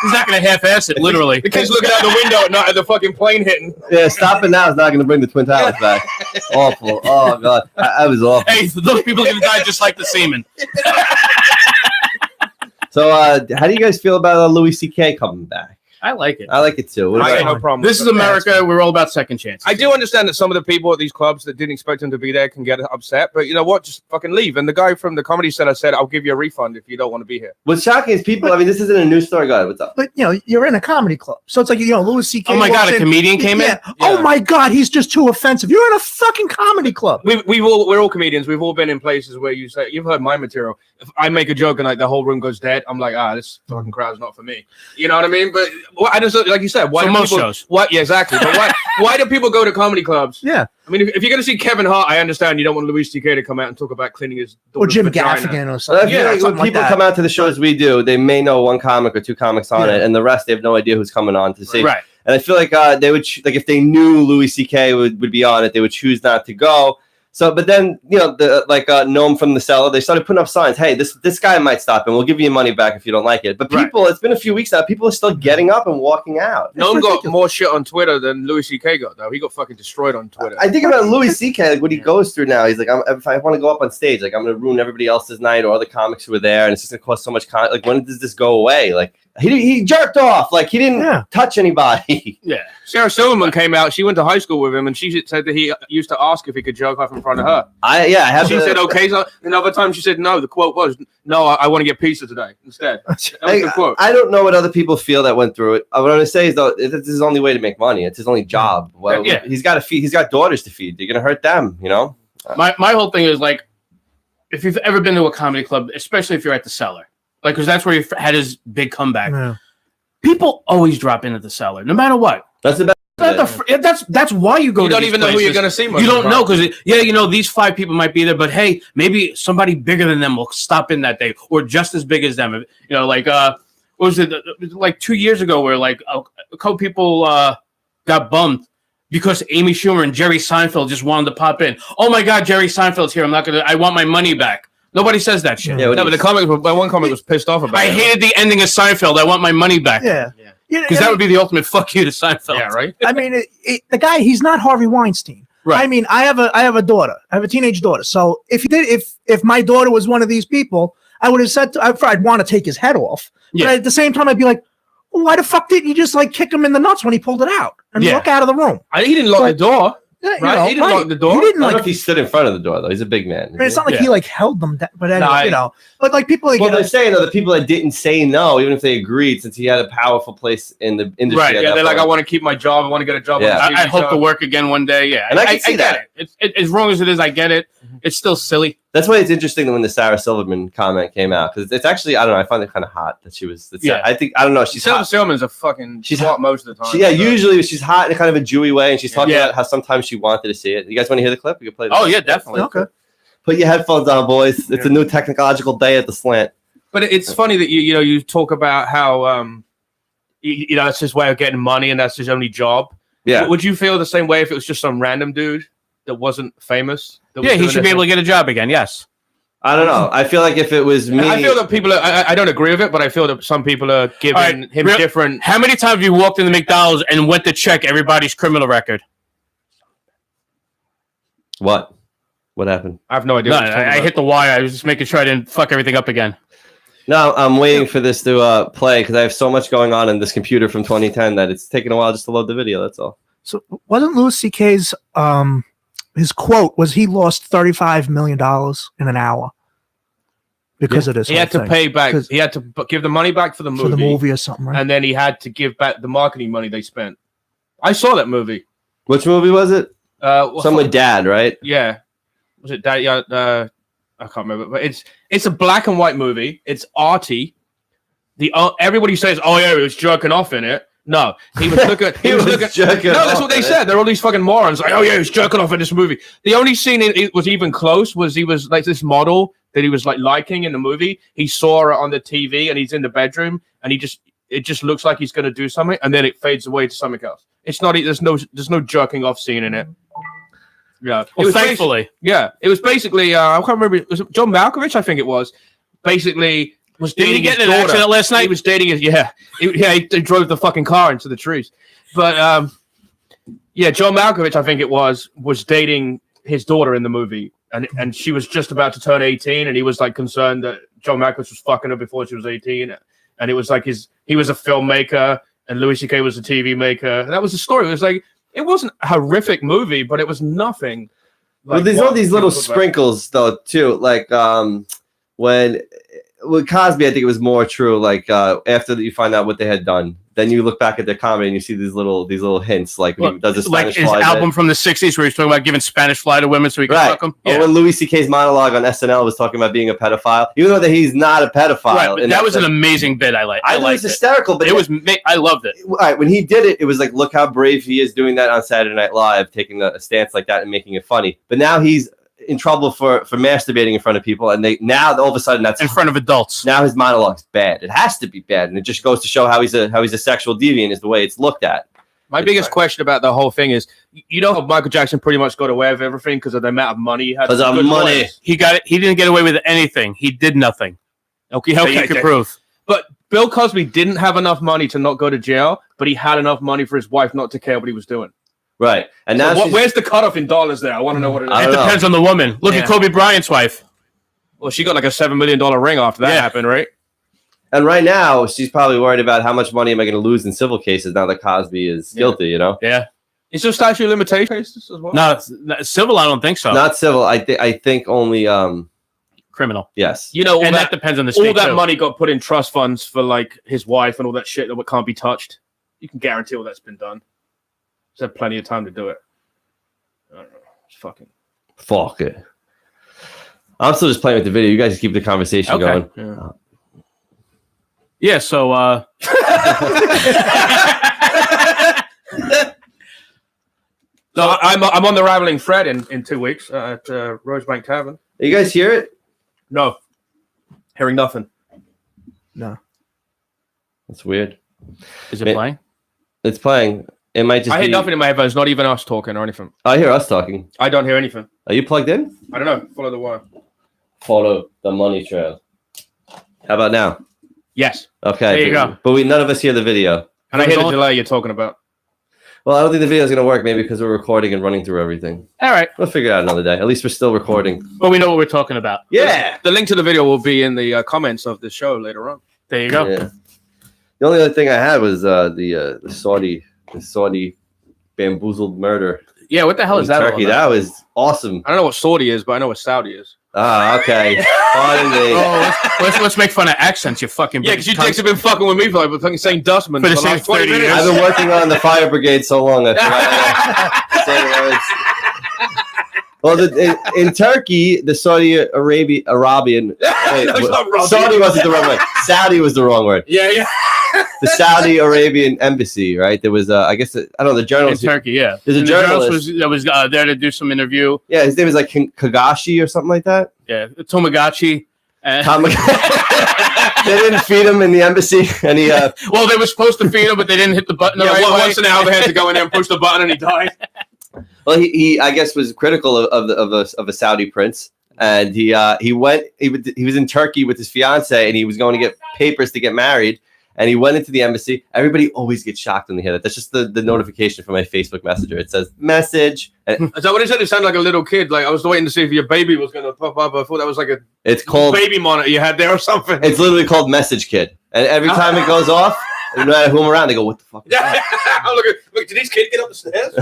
He's not going to half-ass it, literally. The kid's looking out the window at night at the fucking plane hitting. Yeah, stopping now is not going to bring the Twin Towers back. Awful. Oh, God. I was awful. Hey, those people are going to die just like the seamen. So, how do you guys feel about Louis C.K. coming back? I like it. I like it too. I have no problem. This is America. We're all about second chances. I do understand that some of the people at these clubs that didn't expect him to be there can get upset, but you know what? Just fucking leave. And the guy from the Comedy Center said, "I'll give you a refund if you don't want to be here." What's shocking is people. I mean, this isn't a news story, guy. What's up? But you're in a comedy club, so it's like Louis C.K. Oh my God, a comedian came in. Yeah. Oh my God, he's just too offensive. You're in a fucking comedy club. We're all comedians. We've all been in places where you say, you've heard my material. If I make a joke and like the whole room goes dead, I'm like, this fucking crowd's not for me. You know what I mean? But I just like you said, why do most people? Shows. What? Yeah, exactly. But why do people go to comedy clubs? Yeah. I mean, if you're going to see Kevin Hart, I understand you don't want Louis C.K. to come out and talk about cleaning his or Jim vagina. Gaffigan or something. I feel like when people come out to the shows we do, they may know one comic or two comics on it, and the rest they have no idea who's coming on to see. Right. And I feel like they would like if they knew Louis C.K. would be on it, they would choose not to go. So, but then Noam from the Cellar, they started putting up signs. Hey, this guy might stop, and we'll give you your money back if you don't like it. But people, It's been a few weeks now. People are still getting up and walking out. Noam got more shit on Twitter than Louis C.K. got, though. He got fucking destroyed on Twitter. I think about Louis C.K. like what he goes through now. He's like, if I want to go up on stage, like I'm going to ruin everybody else's night or other comics who are there, and it's just going to cost so much. Like, when does this go away? Like, he jerked off. Like he didn't touch anybody. Yeah. Sarah Silverman came out. She went to high school with him, and she said that he used to ask if he could jerk off in front of her. She said okay. So another time she said no. The quote was, "No, I want to get pizza today instead." That was the quote. I don't know what other people feel that went through it. What I'm going to say is though, it's his only way to make money. It's his only job. Well, he's got to feed. He's got daughters to feed. You're going to hurt them, you know. My whole thing is like, if you've ever been to a comedy club, especially if you're at the Cellar, like because that's where he had his big comeback. Yeah. People always drop in at the Cellar, no matter what. That's the best. That's why you go. You to don't even know who you're going to see. You don't know because these 5 people might be there, but hey, maybe somebody bigger than them will stop in that day, or just as big as them. You know, like what was it? Like 2 years ago, where like a couple people got bummed because Amy Schumer and Jerry Seinfeld just wanted to pop in. Oh my God, Jerry Seinfeld's here. I want my money back. Nobody says that shit. Yeah, but one comic was pissed off about it. I hated the ending of Seinfeld. I want my money back. Yeah. Because that would be the ultimate fuck you to Seinfeld. Yeah, right. I mean, the guy, he's not Harvey Weinstein. Right. I mean, I have a daughter. I have a teenage daughter. So if my daughter was one of these people, I would have said I'd want to take his head off. Yeah. But at the same time, I'd be like, well, why the fuck didn't you just like kick him in the nuts when he pulled it out and walk out of the room? He didn't lock the door. Yeah, Right? He didn't lock the door. He I didn't don't know like. if he stood in front of the door though. He's a big man. I mean, it's not like he like held them, but anyway, But like people, like, Well, they're saying though the people that didn't say no, even if they agreed, since he had a powerful place in the industry. Right, Yeah, they're like, I want to keep my job. I want to get a job. Yeah. On the I TV hope show. to work again one day. Yeah, And I can see that. get it. As wrong as it is, I get it. It's still silly. That's why it's interesting that when the Sarah Silverman comment came out, because it's actually, I don't know, I find it kind of hot that she was. I think, I don't know, she's Sarah hot. Silverman's a fucking. She's She's hot most of the time. Usually she's hot in kind of a Jewy way, and she's talking Yeah. about how sometimes she wanted to see it. You guys want to hear the clip? We can play. Oh yeah, definitely. okay. Put your headphones on, boys. It's a new technological day at the Slant. But it's funny that you talk about how that's his way of getting money and that's his only job. Yeah. Would you feel the same way if it was just some random dude that wasn't famous? Yeah, he should be able to get a job again. Yes. I don't know. I feel like if it was me, I feel that people are, I don't agree with it, but I feel that some people are giving All right, him different. How many times have you walked into McDonald's and went to check everybody's criminal record? what happened? I have no idea. No, what you're talking I about. hit the wire. I was just making sure I didn't fuck everything up again. No, I'm waiting for this to play because I have so much going on in this computer from 2010 that it's taking a while just to load the video. That's all. So wasn't Louis C.K.'s his quote was he lost $35 million in an hour because of this? He had to pay back. He had to give the money back for the movie, or something, right? and then he had to give back the marketing money they spent. I saw that movie. Which movie was it? Some with Dad, right? Yeah, was it that? Yeah, I can't remember. But it's a black and white movie. It's arty. Everybody says, "Oh yeah, he was jerking off in it." No, he was looking. He was looking. jerking No, that's off what they in said. They're all these fucking morons. Like, oh yeah, he was jerking off in this movie. The only scene it was even close was he was like this model that he was like liking in the movie. He saw her on the TV, and he's in the bedroom, and it just looks like he's going to do something, and then it fades away to something else. It's not. There's no jerking off scene in it. Yeah. Well, thankfully. It was basically I can't remember. Was it John Malkovich? I think it was. Basically, was Did he dating get his in an daughter. accident last night? He was dating his he drove the fucking car into the trees. But John Malkovich, I think it was was his daughter in the movie, and she was just about to turn 18, and he was like concerned that John Malkovich was fucking her before she was 18, and it was like he was a filmmaker and Louis C.K. was a TV maker. And that was the story. It was like it wasn't a horrific movie, but it was nothing. Well, there's all these little sprinkles though too, like when with Cosby, I think it was more true. Like after you find out what they had done, then you look back at their comedy and you see these little hints, like when he does the like Spanish his fly album bit. from the '60s, where he's talking about giving Spanish fly to women so he can Right. fuck them. Or when Louis C.K.'s monologue on SNL was talking about being a pedophile, even though that he's not a pedophile. Right, but that was an amazing bit. I thought it was liked hysterical, but it was. I loved it. Right, when he did it, it was like, look how brave he is doing that on Saturday Night Live, taking a stance like that and making it funny. But now he's in trouble for masturbating in front of people, and now all of a sudden that's in front of adults. Now his monologue's bad. It has to be bad, and it just goes to show how he's a sexual deviant is the way it's looked at. My biggest question about the whole thing is, you know, Michael Jackson pretty much got away with everything because of the amount of money he had. Because of Good money. lawyers. He got it. He didn't get away with anything. He did nothing. Okay, That you can prove. But Bill Cosby didn't have enough money to not go to jail, but he had enough money for his wife not to care what he was doing. Right, and So now where's the cutoff in dollars there? I want to know what it is. I It don't know. depends on the woman. Look Yeah. at Kobe Bryant's wife. Well, she got like a $7 million ring after that Yeah. happened, right? and right now she's probably worried about how much money am I going to lose in civil cases now that Cosby is guilty. You know, Yeah. Is there statute of limitations as well? No, civil. I don't think so. not civil. I think only Criminal. yes. You know, all And that that depends on the state all that too. money got put in trust funds for like his wife and all that shit that can't be touched. You can guarantee all that's been done. There's had plenty of time to do it. I don't know. It's fucking. Fuck it. I'm still just playing with the video. You guys keep the conversation Okay. going. Yeah. Yeah. So. So I'm on the Raveling Fred in 2 weeks at Rosebank Tavern. You guys hear it? No, hearing nothing. No. That's weird. Is it playing? It's playing. It might just. I hear be... nothing in my headphones. Not even us talking or anything. I hear us talking. I don't hear anything. Are you plugged in? I don't know. Follow the wire. Follow the money trail. How about now? Yes. Okay. There you go. But none of us hear the video. And I hear the delay you're talking about. Well, I don't think the video is going to work, maybe because we're recording and running through everything. All right. We'll figure it out another day. At least we're still recording. Well, we know what we're talking about. Yeah. The link to the video will be in the comments of the show later on. There you go. Yeah. The only other thing I had was the Saudi bamboozled murder. Yeah, what the hell is that? Turkey. That was awesome. I don't know what Saudi is, but I know what Saudi is. Ah, okay. Pardon me. Let's make fun of accents, you fucking. Yeah, because you dicks have been fucking with me for like fucking saying Dustman For the the same last 20 30 minutes. years. I've been working on the fire brigade so long. I forgot to say words. Well, in Turkey, the Arabian. Wait, No, it's not Arabian. Saudi wasn't the wrong word. Saudi was the wrong word. Yeah. The Saudi Arabian embassy, right? There was, I guess, I don't know, the in journalist. Turkey. Yeah, There's a And journalist. that was there to do some interview. Yeah, his name is like Kagashi or something like that. Yeah, Tomagachi. They didn't feed him in the embassy, and he. Well, they were supposed to feed him, but they didn't hit the button the right way. Once an hour they had to go in there and push the button, and he died. Well, he I guess was critical of a Saudi prince, and he was in Turkey with his fiance, and he was going to get papers to get married, and he went into the embassy. Everybody always gets shocked when they hear that. That's just the notification from my Facebook Messenger. It says message. And Is that what it said? It sounded like a little kid. Like I was waiting to see if your baby was going to pop up. I thought that was like a it's called baby monitor you had there or something. It's literally called Message Kid, and every time it goes off, no matter who I'm around, they go, "What the fuck?" Yeah. Look, did these kids get up the stairs?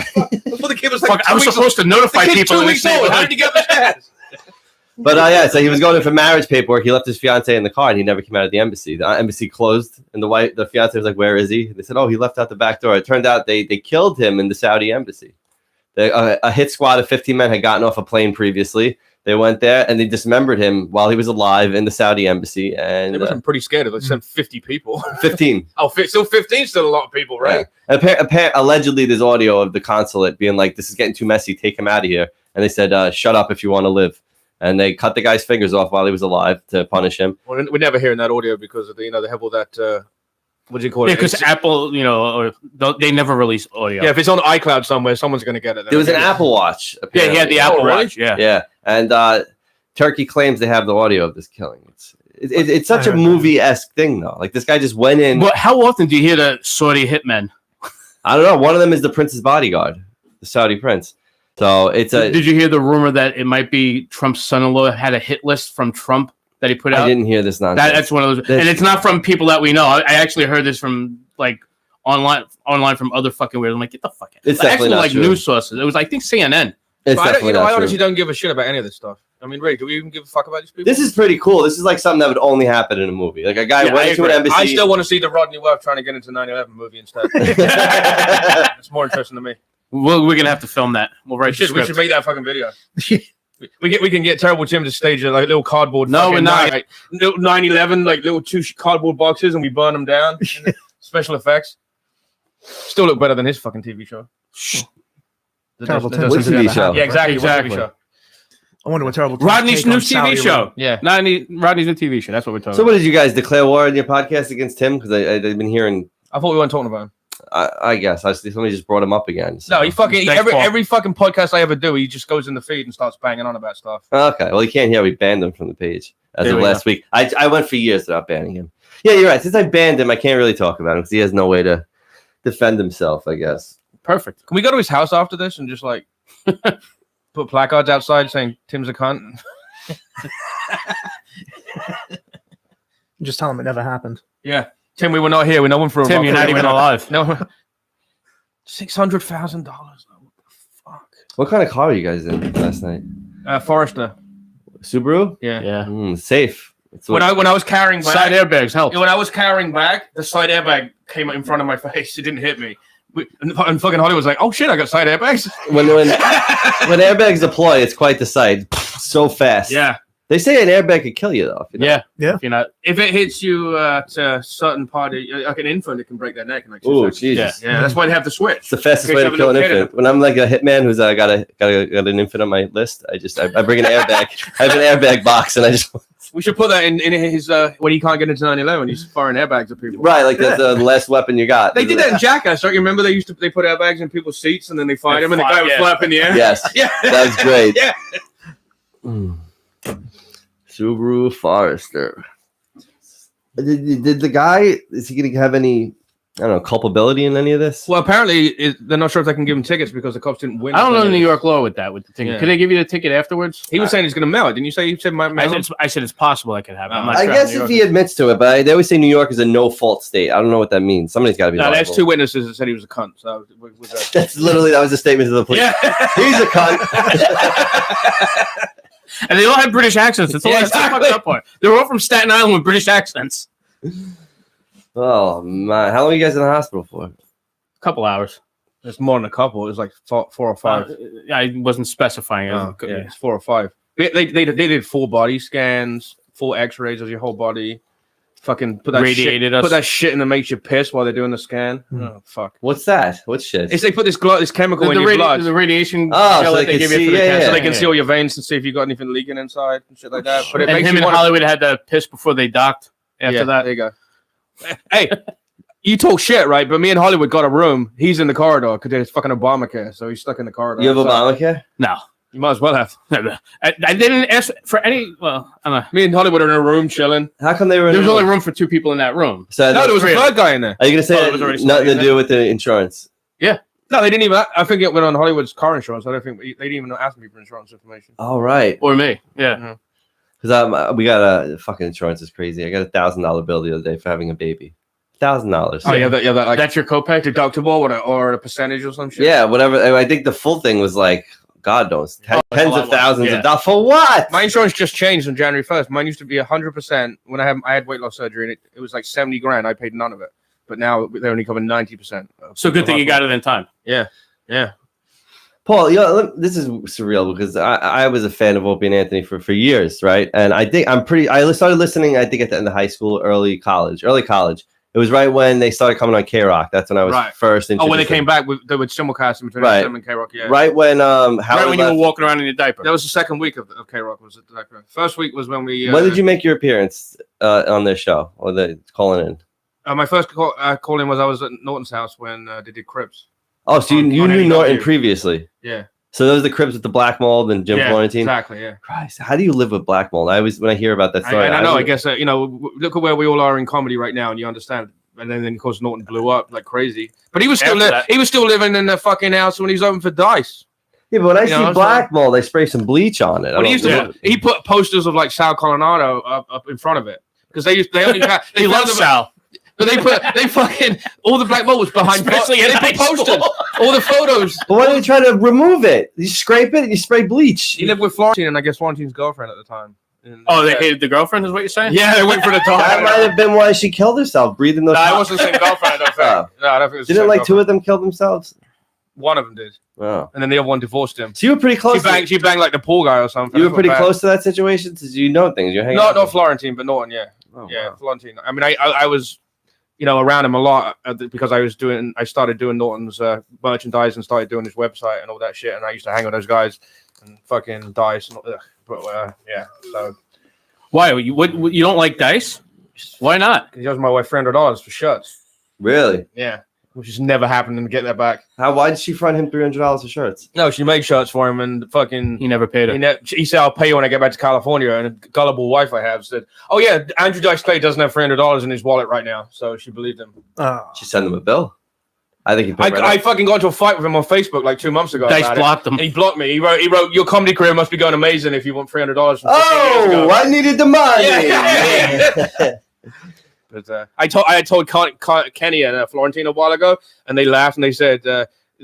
Before the kid was like, Fuck, I was supposed to notify the kid's people. 2 in weeks this old. How neighborhood. did you get up the stairs? But yeah, so he was going in for marriage paperwork. He left his fiance in the car, and he never came out of the embassy. The embassy closed, and the fiance was like, "Where is he?" They said, "Oh, he left out the back door." It turned out they killed him in the Saudi embassy. A hit squad of 15 men had gotten off a plane previously. They went there and they dismembered him while he was alive in the Saudi embassy. And They wasn't pretty scared of it. They sent 50 people. 15. Still 15, still a lot of people, right? Yeah. Allegedly, there's audio of the consulate being like, "This is getting too messy. Take him out of here." And they said, "Shut up if you want to live." And they cut the guy's fingers off while he was alive to punish him. Well, we're never hearing that audio because of they have all that. What do you call it? Yeah, because Apple, they never release audio. Yeah, if it's on iCloud somewhere, someone's going to get it. There was an Apple Watch. Yeah, he had the Apple really? Watch. Yeah. Yeah, and Turkey claims they have the audio of this killing. It's such a movie-esque thing, though. Like this guy just went in. Well, how often do you hear the Saudi hitmen? I don't know. One of them is the prince's bodyguard, the Saudi prince. So it's a. Did you hear the rumor that it might be Trump's son-in-law had a hit list from Trump that he put out? I didn't hear this nonsense. That's one of those, and it's not from people that we know. I actually heard this from like online from other fucking weird. I'm like, get the fuck out. It's Actually, definitely not like true. news sources. It was, I think, CNN. It's I definitely not honestly true. don't give a shit about any of this stuff. I mean, Ray, do we even give a fuck about these people? This is pretty cool. This is like something that would only happen in a movie. Like a guy Yeah, went I into an agree. embassy. I still want to see the Rodney Werth trying to get into 9/11 movie instead. It's more interesting to me. We're gonna have to film that. We'll write the We script. should make that fucking video. We can get Terrible Tim to stage like little cardboard. No, fucking we're not. Like, little 9/11, like little two cardboard boxes, and we burn them down. Special effects. Still look better than his fucking TV show. Terrible Tim. What TV show? Yeah, exactly. Exactly. What TV show? I wonder what terrible. Rodney's take on new Saudi TV show. Arabia. Yeah. Rodney's new TV show. That's what we're talking So, about. what did you guys declare war in your podcast against Tim? Because I've been hearing. I thought we weren't talking about him. I guess somebody just brought him up again. So. No, he fucking Thanks, Paul. every fucking podcast I ever do, he just goes in the feed and starts banging on about stuff. Okay, well, you can't hear. We banned him from the page as There of we last week. I went for years without banning him. Yeah, you're right. Since I banned him, I can't really talk about him because he has no way to defend himself, I guess. Perfect. Can we go to his house after this and just like put placards outside saying Tim's a cunt? Just tell him it never happened. Yeah, Tim, we were not here. We no one threw him Tim, up. you're not even alive. No, $600,000. What the fuck? What kind of car were you guys in last night? Forester. Subaru? Yeah. Yeah. Safe. It's When I was carrying back, Side airbags help. when I was carrying back, the side airbag came in front of my face. It didn't hit me. And fucking Holly was like, "Oh shit, I got side airbags." when airbags deploy, it's quite the sight. So fast. Yeah. They say an airbag could kill you though. if you know. Yeah. Yeah. If you're not. If it hits you at a certain part, like an infant, it can break their neck in like 2 Oh seconds. Jesus. Yeah, that's why they have to switch. It's the fastest In way case to you kill an have a little infant. When I'm like a hitman who's got an infant on my list, I bring an airbag. I have an airbag box, and I just We should put that in his when he can't get into 9/11. He's firing airbags at people. right like that's the last weapon you got. They did that in Jackass. Don't you remember? They put airbags in people's seats and then they fired him and the guy would fly up in the air. Yes, Yeah. that was great. Yeah. Subaru Forester. Did the guy? Is he going to have any I don't know, culpability in any of this? Well, apparently they're not sure if they can give him tickets because the cops didn't win. I don't know New York law with that with the ticket. Yeah. Could they give you the ticket afterwards? He was saying he's going to mail it. Didn't you say he said I said it's possible that could happen. I'm not I sure guess how if New he York- admits to it, but they always say New York is a no-fault state. I don't know what that means. Somebody's got to be No, liable. there's 2 witnesses that said he was a cunt. So That's literally, that was the statement to the police. Yeah. He's a cunt. And they all have British accents. It's all Yeah, that's the exactly. fucked up part. They're all from Staten Island with British accents. Oh, man. How long are you guys in the hospital for? A couple hours. There's more than a couple. It was like 4 or 5. I wasn't specifying it. Oh, yeah, it's 4 or 5. They did full body scans, full X-rays of your whole body. Fucking put that Radiated shit, us. put that shit in that makes you piss while they're doing the scan. Hmm. Oh fuck! What's that? What shit? It's they put this chemical in your blood. The radiation Oh, gel so that they they can give you see- for the yeah, cancer. yeah. So they can seal your veins and see if you got anything leaking inside and shit like that. But it And makes him you in wanna- Hollywood had to piss before they docked. After Yeah, that, there you go. Hey, you talk shit, right? But me and Hollywood got a room. He's in the corridor because there's fucking Obamacare, so he's stuck in the corridor. You have So Obamacare? no, You might as well have. I didn't ask for any. Well, I don't know. Me and Hollywood are in a room chilling. How come they were? There was only room for 2 people in that room. So No, there was a Three. third guy in there. are you gonna say Oh, it that was already nothing to started, do with the insurance? No, they didn't even. I think it went on Hollywood's car insurance. I don't think they didn't even ask me for insurance information. All right, Or me. Yeah. because we got a fucking insurance is crazy. I got $1,000 bill the other day for having a baby. $1,000. Oh yeah, that like That's your copay? deductible or a percentage or some shit. Yeah, whatever. I think the full thing was like, God knows, tens a lot of thousands more. of dollars for what? My insurance just changed on January 1st. Mine used to be 100% when I had weight loss surgery, and it was like 70 grand. I paid none of it, but now they only cover 90%. So good thing you got it in time. Yeah. Paul, this is surreal because I was a fan of Opie and Anthony for years, right? And I think I started listening, I think at the end of high school, early college. It was right when they started coming on K-Rock. That's when I was Right. first introduced. Oh, when they came back, they would simulcast between Right. them and K-Rock. Yeah. Right when Howard Right when you were left. walking around in your diaper. That was the second week of K-Rock. Was it? First week was when we. When did you make your appearance on their show or the calling in? My first call in was I was at Norton's house when they did Crips. Oh, so you on knew AEW. Norton previously. Yeah. So those are the Cribs with the black mold and Jim Yeah, Florentine. exactly. Yeah. Christ, how do you live with black mold? When I hear about that story, I know. I guess look at where we all are in comedy right now, and you understand. And then of course Norton blew up like crazy. But he was still After that. he was still living in the fucking house when he was open for Dice. Yeah, but when I You know, see black mold, I spray some bleach on it. When he used to, Yeah. he put posters of like Sal Coronado up in front of it because they only had, He loves Sal. but they fucking all the black mold was behind Especially in they high put posters, school. all the photos. But why do you try to remove it? You scrape it and you spray bleach. He lived with Florentine, and I guess Florentine's girlfriend at the time. And, Oh, they hated the girlfriend, is what you're saying? Yeah, they went for the That top. might have been why she killed herself, breathing those. No, it wasn't the same girlfriend. I don't think. No, I don't think it was the Didn't same like 2 girlfriend. of them kill themselves? One of them did, Oh. and then the other one divorced him. So you were pretty close. She banged like the pool guy or something. You were That's pretty not bad. close to that situation because you know things. You're hanging out. Not Florentine, but Norton. Yeah. Oh, Yeah, wow. Florentine. I mean, I was, around him a lot because I started doing Norton's merchandise and started doing his website and all that shit. And I used to hang with those guys and fucking Dice. And, but yeah, so Why? You don't like Dice? Why not? he owes my wife $300 for shirts. Really? Yeah, which has never happened and get that back. Why did she front him $300 for shirts? No, she made shirts for him and fucking. He never paid her. He said, "I'll pay you when I get back to California." And a gullible wife I have said, "Oh yeah, Andrew Dice Clay doesn't have $300 in his wallet right now," so she believed him. She sent him a bill. I think he paid I fucking got into a fight with him on Facebook like 2 months ago. Dice about it. blocked him. And he blocked me. He wrote, "Your comedy career must be going amazing if you want $300." Oh, I needed the money. Yeah. But I told Kenny and Florentine a while ago, and they laughed and they said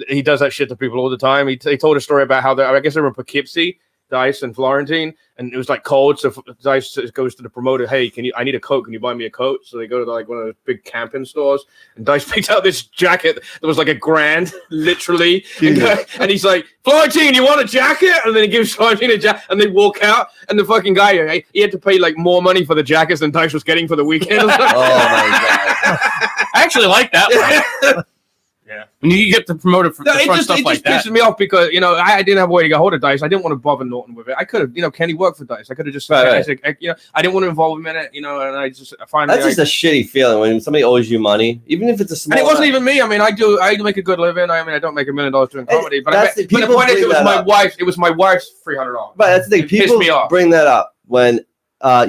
he does that shit to people all the time. He told a story about how I guess they were in Poughkeepsie, Dice and Florentine, and it was like cold. So Dice goes to the promoter, "Hey, I need a coat? Can you buy me a coat?" So they go to like one of those big camping stores, and Dice picked out this jacket that was like $1,000, literally. And he's like, "Florentine, you want a jacket?" And then he gives Florentine a jacket, and they walk out. And the fucking guy, he had to pay like more money for the jackets than Dice was getting for the weekend. Oh my god. I actually like that one. Yeah. When you get the promoter for stuff like that. pisses me off because I didn't have a way to get hold of Dice. I didn't want to bother Norton with it. I could have, Kenny worked for Dice. I could have just, Right. I said, I didn't want to involve him in it, and I just finally. That's just a shitty feeling when somebody owes you money, even if it's a small. And it wasn't amount. even me. I mean, I do make a good living. I mean, I don't make $1 million doing comedy, but that's the the- people point is, bring it was that my up. wife. It was my wife's $300. But that's the thing. It pissed People me off. bring that up when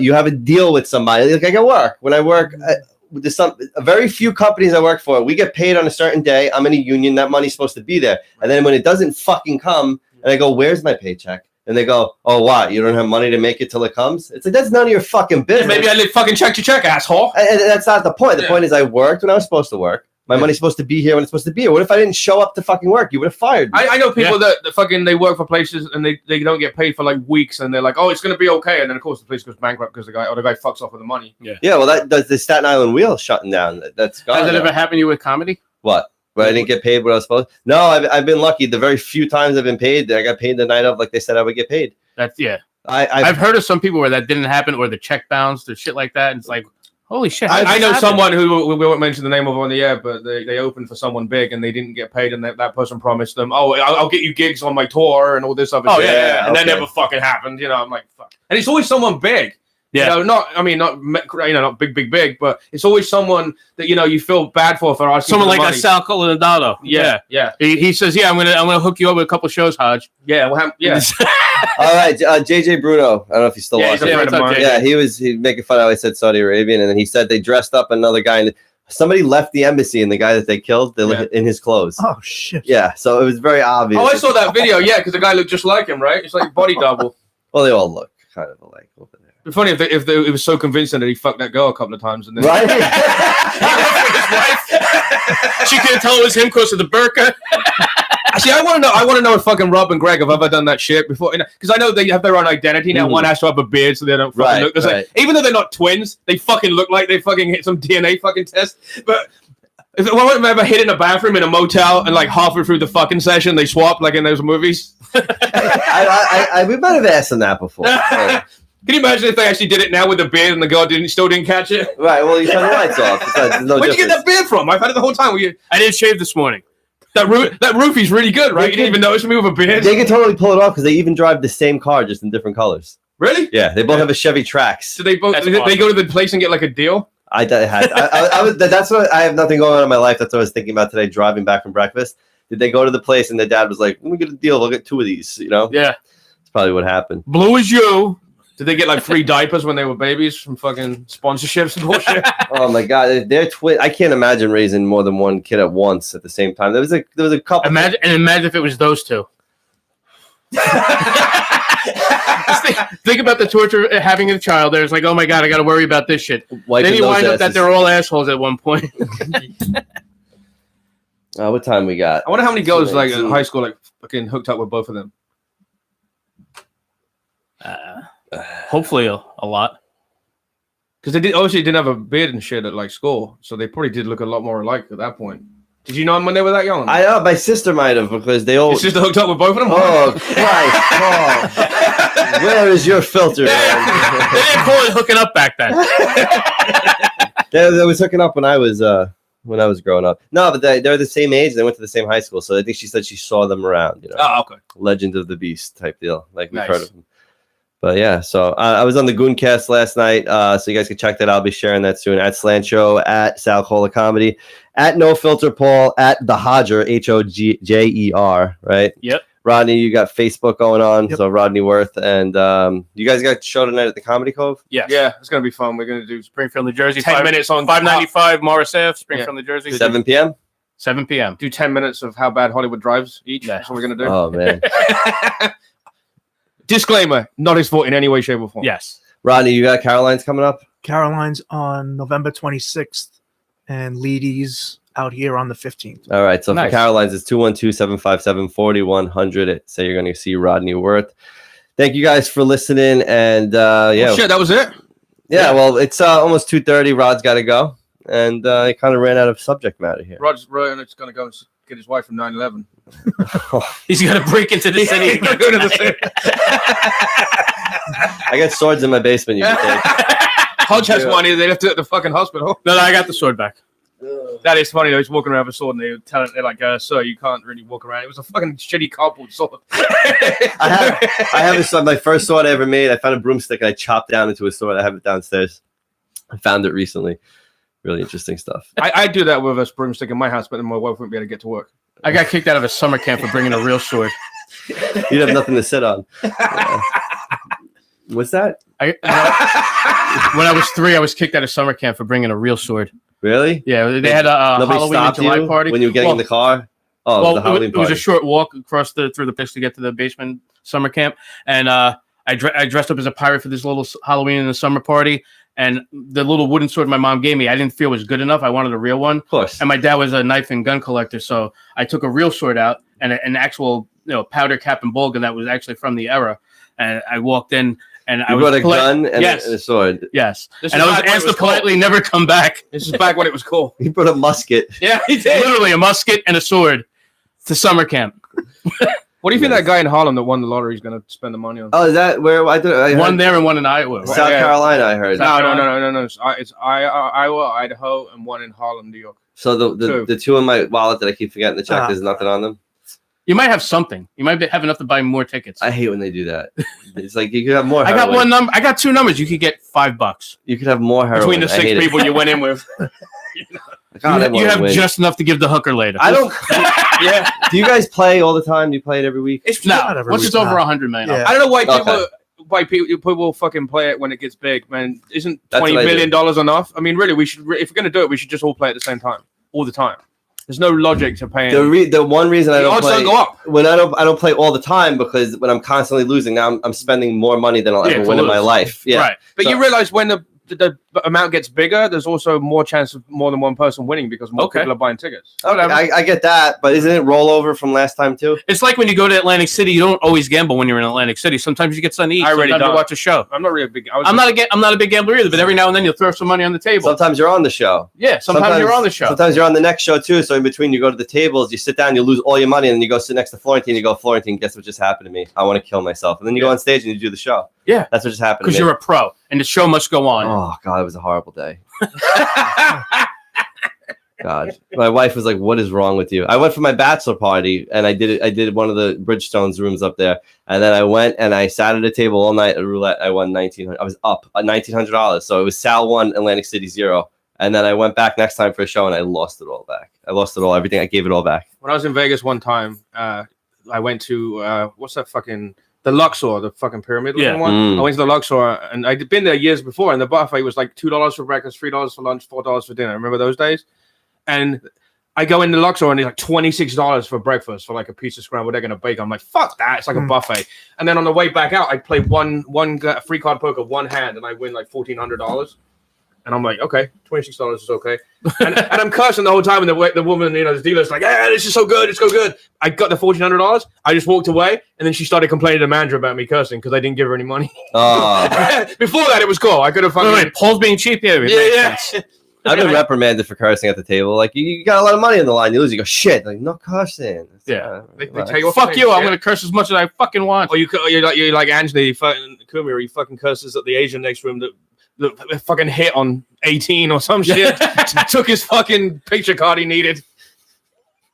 you have a deal with somebody. Like I work. When I work, there's very few companies I work for. We get paid on a certain day. I'm in a union. That money's supposed to be there. And then when it doesn't fucking come, and I go, "Where's my paycheck?" And they go, "Oh, what? You don't have money to make it till it comes?" It's like, that's none of your fucking business. Maybe I live fucking check to check, asshole. And that's not the point. The point is I worked when I was supposed to work. My money's supposed to be here when it's supposed to be here. What if I didn't show up to fucking work? You would have fired me. I know people that fucking they work for places and they don't get paid for like weeks and they're like, "Oh, it's gonna be okay," and then of course the place goes bankrupt because the guy fucks off with the money. Yeah, well, that does the Staten Island wheel shutting down. That's gone. Has it ever happened to you with comedy? What? Where I didn't get paid what I was supposed to? No, I've been lucky. The very few times I've been paid, I got paid the night of, like they said I would get paid. That's I've heard of some people where that didn't happen, or the check bounced or shit like that. And it's like, holy shit! I know someone who we won't mention the name of on the air, but they opened for someone big and they didn't get paid, and that person promised them, "Oh, I'll get you gigs on my tour and all this other shit." And that never fucking happened. You know, I'm like, fuck. And it's always someone big. Yeah, you know, not big, but it's always someone that you feel bad for asking. Someone like money. a Sal Colandato. Yeah. He says, "Yeah, I'm gonna hook you up with a couple shows, Hodge." Yeah, well, yeah. All right, JJ Bruno. I don't know if he's still watching. He'd making fun of how I said Saudi Arabian, and then he said they dressed up another guy, and somebody left the embassy, and the guy that they killed, in his clothes. Oh shit! Yeah, so it was very obvious. Oh, I saw that video. Yeah, because the guy looked just like him, right? It's like body double. Well, they all look kind of alike over there. It'd be funny if it was so convincing that he fucked that girl a couple of times, and then right. She couldn't tell it was him because of the burqa. See, I want to know if fucking Rob and Greg have ever done that shit before, because I know they have their own identity now. One has to have a beard so they don't fucking look. Like, even though they're not twins, they fucking look like they fucking hit some DNA fucking test. But if one of them ever hid in a bathroom in a motel and like halfway through the fucking session they swap like in those movies. We might have asked them that before. Right. Can you imagine if they actually did it now with a beard and the girl still didn't catch it? Right. Well, you turn the lights off. Where'd you get that beard from? I've had it the whole time. I didn't shave this morning. That roofie's really good, right? You didn't even notice me with a beard. They can totally pull it off because they even drive the same car, just in different colors. Really? Yeah, they both have a Chevy Trax. So they both That's they awesome. go to the place and get like a deal. That's what I have nothing going on in my life. That's what I was thinking about today, driving back from breakfast. Did they go to the place and their dad was like, "Let me get a deal. We'll get 2 of these." You know? Yeah, that's probably what happened. Blue as you. Did they get like free diapers when they were babies from fucking sponsorships and bullshit? Oh my god, they're twin. I can't imagine raising more than one kid at once at the same time. There was a couple. Imagine if it was those two. Think about the torture of having a child. There's like, oh my god, I got to worry about this shit. Then you wind up that they're all assholes at one point. What time we got? I wonder how many girls like in high school like fucking hooked up with both of them. Hopefully a lot. Because they didn't have a beard and shit at like school, so they probably did look a lot more alike at that point. Did you know them when they were that young? I know my sister might have because they all. Your sister hooked up with both of them. Oh Christ! Oh. Where is your filter? They didn't call it hooking up back then. They was hooking up when I was growing up. No, but they're the same age. They went to the same high school, so I think she said she saw them around. You know. Oh, okay. Legend of the Beast type deal, like we've heard of them. But yeah, so I was on the Gooncast last night, so you guys can check that out. I'll be sharing that soon at Slant Show, at Sal Cola Comedy, at No Filter Paul, at The Hodger, Hojjer, right? Yep. Rodney, you got Facebook going on, so Rodney Werth, and you guys got a show tonight at the Comedy Cove? Yes. Yeah, it's gonna be fun. We're gonna do Springfield, New Jersey. 10 minutes on 595 Morris Ave, Springfield, New Jersey. 7 p.m. 7 p.m. Do 10 minutes of how bad Hollywood drives each. Yeah. That's what we're gonna do. Oh man. Disclaimer: not his fault in any way, shape, or form. Yes. Rodney, you got Caroline's coming up? Caroline's on November 26th, and Leedy's out here on the 15th. All right, so Nice. for Caroline's, it's 212-757-4100. Say you're going to see Rodney Werth. Thank you guys for listening, and yeah. Oh, shit, that was it? Yeah, well, it's almost 2:30. Rod's got to go, and he kind of ran out of subject matter here. Rod's going to go and get his wife from 9/11. He's going to break into the city. Go to the city. I got swords in my basement. You can take. Hodge has one. They left it at the fucking hospital. No, I got the sword back. That is funny though. He's walking around with a sword, and they're like, "Sir, you can't really walk around." It was a fucking shitty cardboard sword. I have a sword. My first sword I ever made. I found a broomstick and I chopped down into a sword. I have it downstairs. I found it recently. Really interesting stuff. I do that with a broomstick in my house, but then my wife wouldn't be able to get to work. I got kicked out of a summer camp for bringing a real sword. You'd have nothing to sit on. Yeah. What's that? When I was 3, I was kicked out of summer camp for bringing a real sword. Really? Yeah, they had a Nobody Halloween and stopped July you party when you were getting in the car. Oh, well, the Halloween it was party. a short walk across through the pitch to get to the basement summer camp, and I dressed up as a pirate for this little Halloween and the summer party. And the little wooden sword my mom gave me, I didn't feel was good enough. I wanted a real one. Of course. And my dad was a knife and gun collector, so I took a real sword out and an actual, powder cap and ball gun that was actually from the era. And I walked in, and I brought was a gun and yes. a sword. Yes, This and is I was back when it asked was to politely never come back. This is back when it was cool. He brought a musket. Yeah, he did. Literally a musket and a sword to summer camp. What do you think that guy in Harlem that won the lottery is going to spend the money on? Oh, is that where I heard One there and one in Iowa. South Yeah. Carolina? I heard. No. It's Iowa, Idaho, and one in Harlem, New York. So the two in my wallet that I keep forgetting to check, Ah. there's nothing on them. You might have something. You might have enough to buy more tickets. I hate when they do that. It's like you could have more. I got heroin. one number. I got 2 numbers. You could get $5 You could have more heroin. between the I 6 hate it. people you went in with. God, I you wanna have win. just enough to give the hooker later. I don't. Yeah. Do you guys play all the time? Do you play it every week? It's no. not every Once week, it's over no. 100 million. Yeah. I don't know why people Okay. people fucking play it when it gets big, man. Isn't That's $20 what I do. million enough? I mean, really, we should. If we're gonna do it, we should just all play at the same time, all the time. There's no logic to paying. The one reason I The don't odds play don't go up. when I don't play all the time because when I'm constantly losing, now I'm spending more money than I'll Yeah, ever to win in my lose. life. Yeah. Right. But So- you realize when the amount gets bigger, there's also more chance of more than one person winning because more Okay. people are buying tickets. Okay, I get that, but isn't it rollover from last time too? It's like when you go to Atlantic City, you don't always gamble when you're in Atlantic City. Sometimes you get something to eat. I really Sometimes you don't. watch a show. I'm not really a big. I'm not a big gambler either, but every now and then you'll throw some money on the table. Sometimes you're on the show. Yeah, sometimes you're on the show. Sometimes you're on the next show too. So in between, you go to the tables, you sit down, you lose all your money, and then you go sit next to Florentine. You go, Florentine, guess what just happened to me? I want to kill myself. And then you go on stage and you do the show. Yeah. That's what just happened to Because me. you're a pro, and the show must go on. Oh God, it was a horrible day. God, my wife was like, "What is wrong with you?" I went for my bachelor party, and I did one of the Bridgestone's rooms up there, and then I went and I sat at a table all night at roulette. I won $1,900. I was up $1,900. So it was Sal 1, Atlantic City 0, and then I went back next time for a show, and I lost it all back. I lost it all, everything. I gave it all back. When I was in Vegas one time, I went to what's that fucking the Luxor, the fucking pyramid looking one. Mm. I went to the Luxor, and I'd been there years before, and the buffet was like $2 for breakfast, $3 for lunch, $4 for dinner. Remember those days? And I go in the Luxor, and it's like $26 for breakfast for like a piece of scrambled egg and a bacon. I'm like, fuck that! It's like a buffet. And then on the way back out, I play one free card poker, one hand, and I win like $1,400. And I'm like, okay, $26 is okay. And I'm cursing the whole time. And the woman, the dealer's like, yeah, this is so good. It's so good. I got the $1,400. I just walked away. And then she started complaining to the manager about me cursing because I didn't give her any money. Before that, it was cool. I could have fucking... Wait, Paul's being cheap here. Yeah. I've been reprimanded for cursing at the table. Like you got a lot of money in the line, you lose. You go shit. Like no cursing. Yeah. They tell you what Fuck to you. say. I'm going to curse as much as I fucking want. Or you're like Angela, you fucking Kumar, he fucking curses at the Asian next room that fucking hit on 18 or some shit. Took his fucking picture card he needed.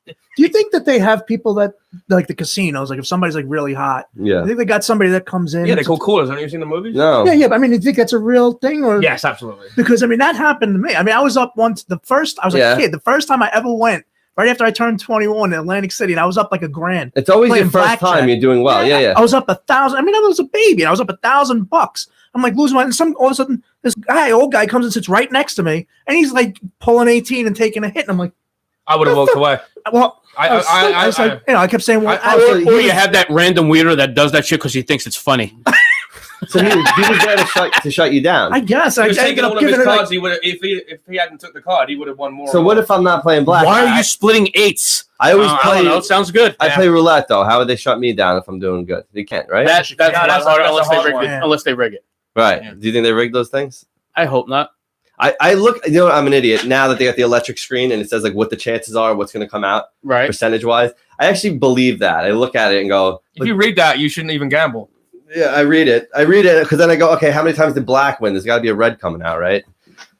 Do you think that they have people that like the casinos? Like if somebody's like really hot, I Yeah. think they got somebody that comes in. Yeah, they're called callers. Haven't you seen the movies? No. Yeah. But I mean, do you think that's a real thing, or Yes, absolutely. because I mean that happened to me. I mean, I was up once. I was Yeah. a kid. The first time I ever went, right after I turned 21 in Atlantic City, and I was up like $1,000. It's always your Playing first blackjack. time you're doing well. Yeah. I was up $1,000. I mean, I was a baby, and I was up $1,000. I'm like losing my. And all of a sudden, this old guy, comes and sits right next to me, and he's like pulling 18 and taking a hit, and I'm like, I would have walked away. well, I was like, I kept saying, well, Or you have that random weirdo that does that shit because he thinks it's funny. So he was there to shut you down. I guess He I was ended taking up all of his giving it. cards. He would have, if he hadn't took the card, he would have won more. So what if I'm not playing black? Why are you splitting eights? I always I play. don't know. It sounds good. I play roulette though. How would they shut me down if I'm doing good? They can't, right? That's a lot harder unless they rig it. Right. Yeah. Do you think they rig those things? I hope not. I look. You know, I'm an idiot now that they got the electric screen and it says like what the chances are, what's going to come out Right. percentage wise. I actually believe that. I look at it and go, If you read that, you shouldn't even gamble. yeah, I read it because then I go, okay, how many times did black win? There's got to be a red coming out, right?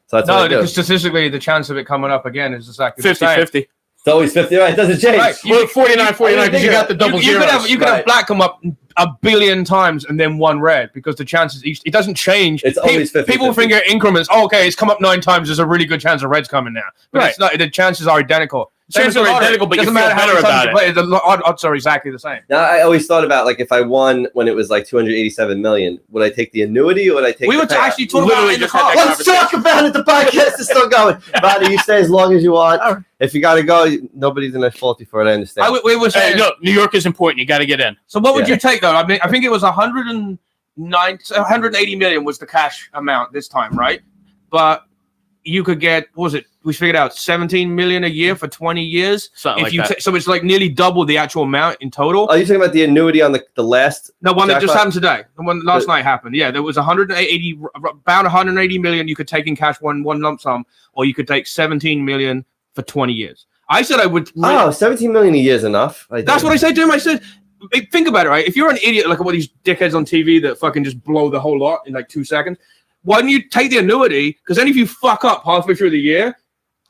So that's what No, I do. because statistically, the chance of it coming up again is exactly the same. 50-50. It's always 50. Right? It doesn't change. Right. Well, 49-49 because you got the double You zeros. could have black come up a billion times and then one red because the chances it doesn't change. It's always 50-50. People figure increments. Oh, okay, it's come up 9 times. There's a really good chance of red's coming now. But Right. it's not. The chances are identical. Chances are identical, but you feel better about it. The odds are exactly the same. Now, I always thought about like if I won when it was like 287 million, would I take the annuity or would I take? We were actually talking about it in the car. Let's talk about it. The podcast is still going. Rodney, you stay as long as you want. If you got to go, nobody's gonna fault you for it. I understand. We were saying, no, New York is important. You got to get in. So what would you take though? I mean, I think it was 180 million was the cash amount this time, right? But you could get, what was it? We figured out 17 million a year for 20 years. Something if like you that. so it's like nearly double the actual amount in total. Are you talking about the annuity on the last? No, one that just jackpot? happened today. The one last night happened. Yeah, there was 180, about 180 million you could take in cash one lump sum, or you could take 17 million for 20 years. I said I would. 17 million a year is enough. That's what I said to him. I said, think about it, right? If you're an idiot like all these dickheads on TV that fucking just blow the whole lot in like 2 seconds, why don't you take the annuity? Because then if you fuck up halfway through the year,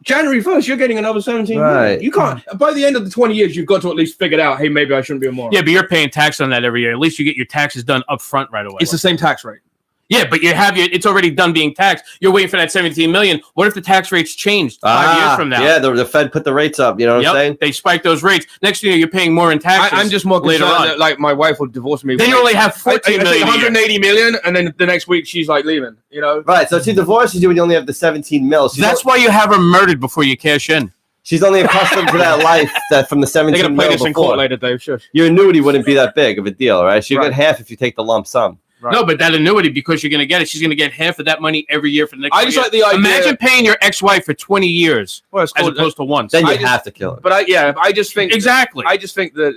January 1st, you're getting another 17 million. You can't. By the end of the 20 years, you've got to at least figure out, hey, maybe I shouldn't be a moron. Yeah, but you're paying tax on that every year. At least you get your taxes done up front right away. It's the same tax rate. Yeah, but it's already done being taxed. You're waiting for that 17 million. What if the tax rates changed 5 years from now? Yeah, the Fed put the rates up. You know what I'm saying? They spiked those rates. Next year, you're paying more in taxes. I'm just more concerned that like my wife will divorce me. Then you only have 14 million. 180 million, and then the next week she's like leaving. You know? Right. So she divorces you when you only have the 17 mil. That's why you have her murdered before you cash in. She's only accustomed to that life that from the 17 They're gonna play mil this in before. court later, Dave. Sure. Your annuity wouldn't be that big of a deal, right? She'll get half if you take the lump sum. Right. No, but that annuity, because you're going to get it, she's going to get half of that money every year for the next I just 20 like the years. idea. Imagine paying your ex-wife for 20 years Well, it's as called, opposed to once. Then you have to kill her. But I just think Exactly. I just think that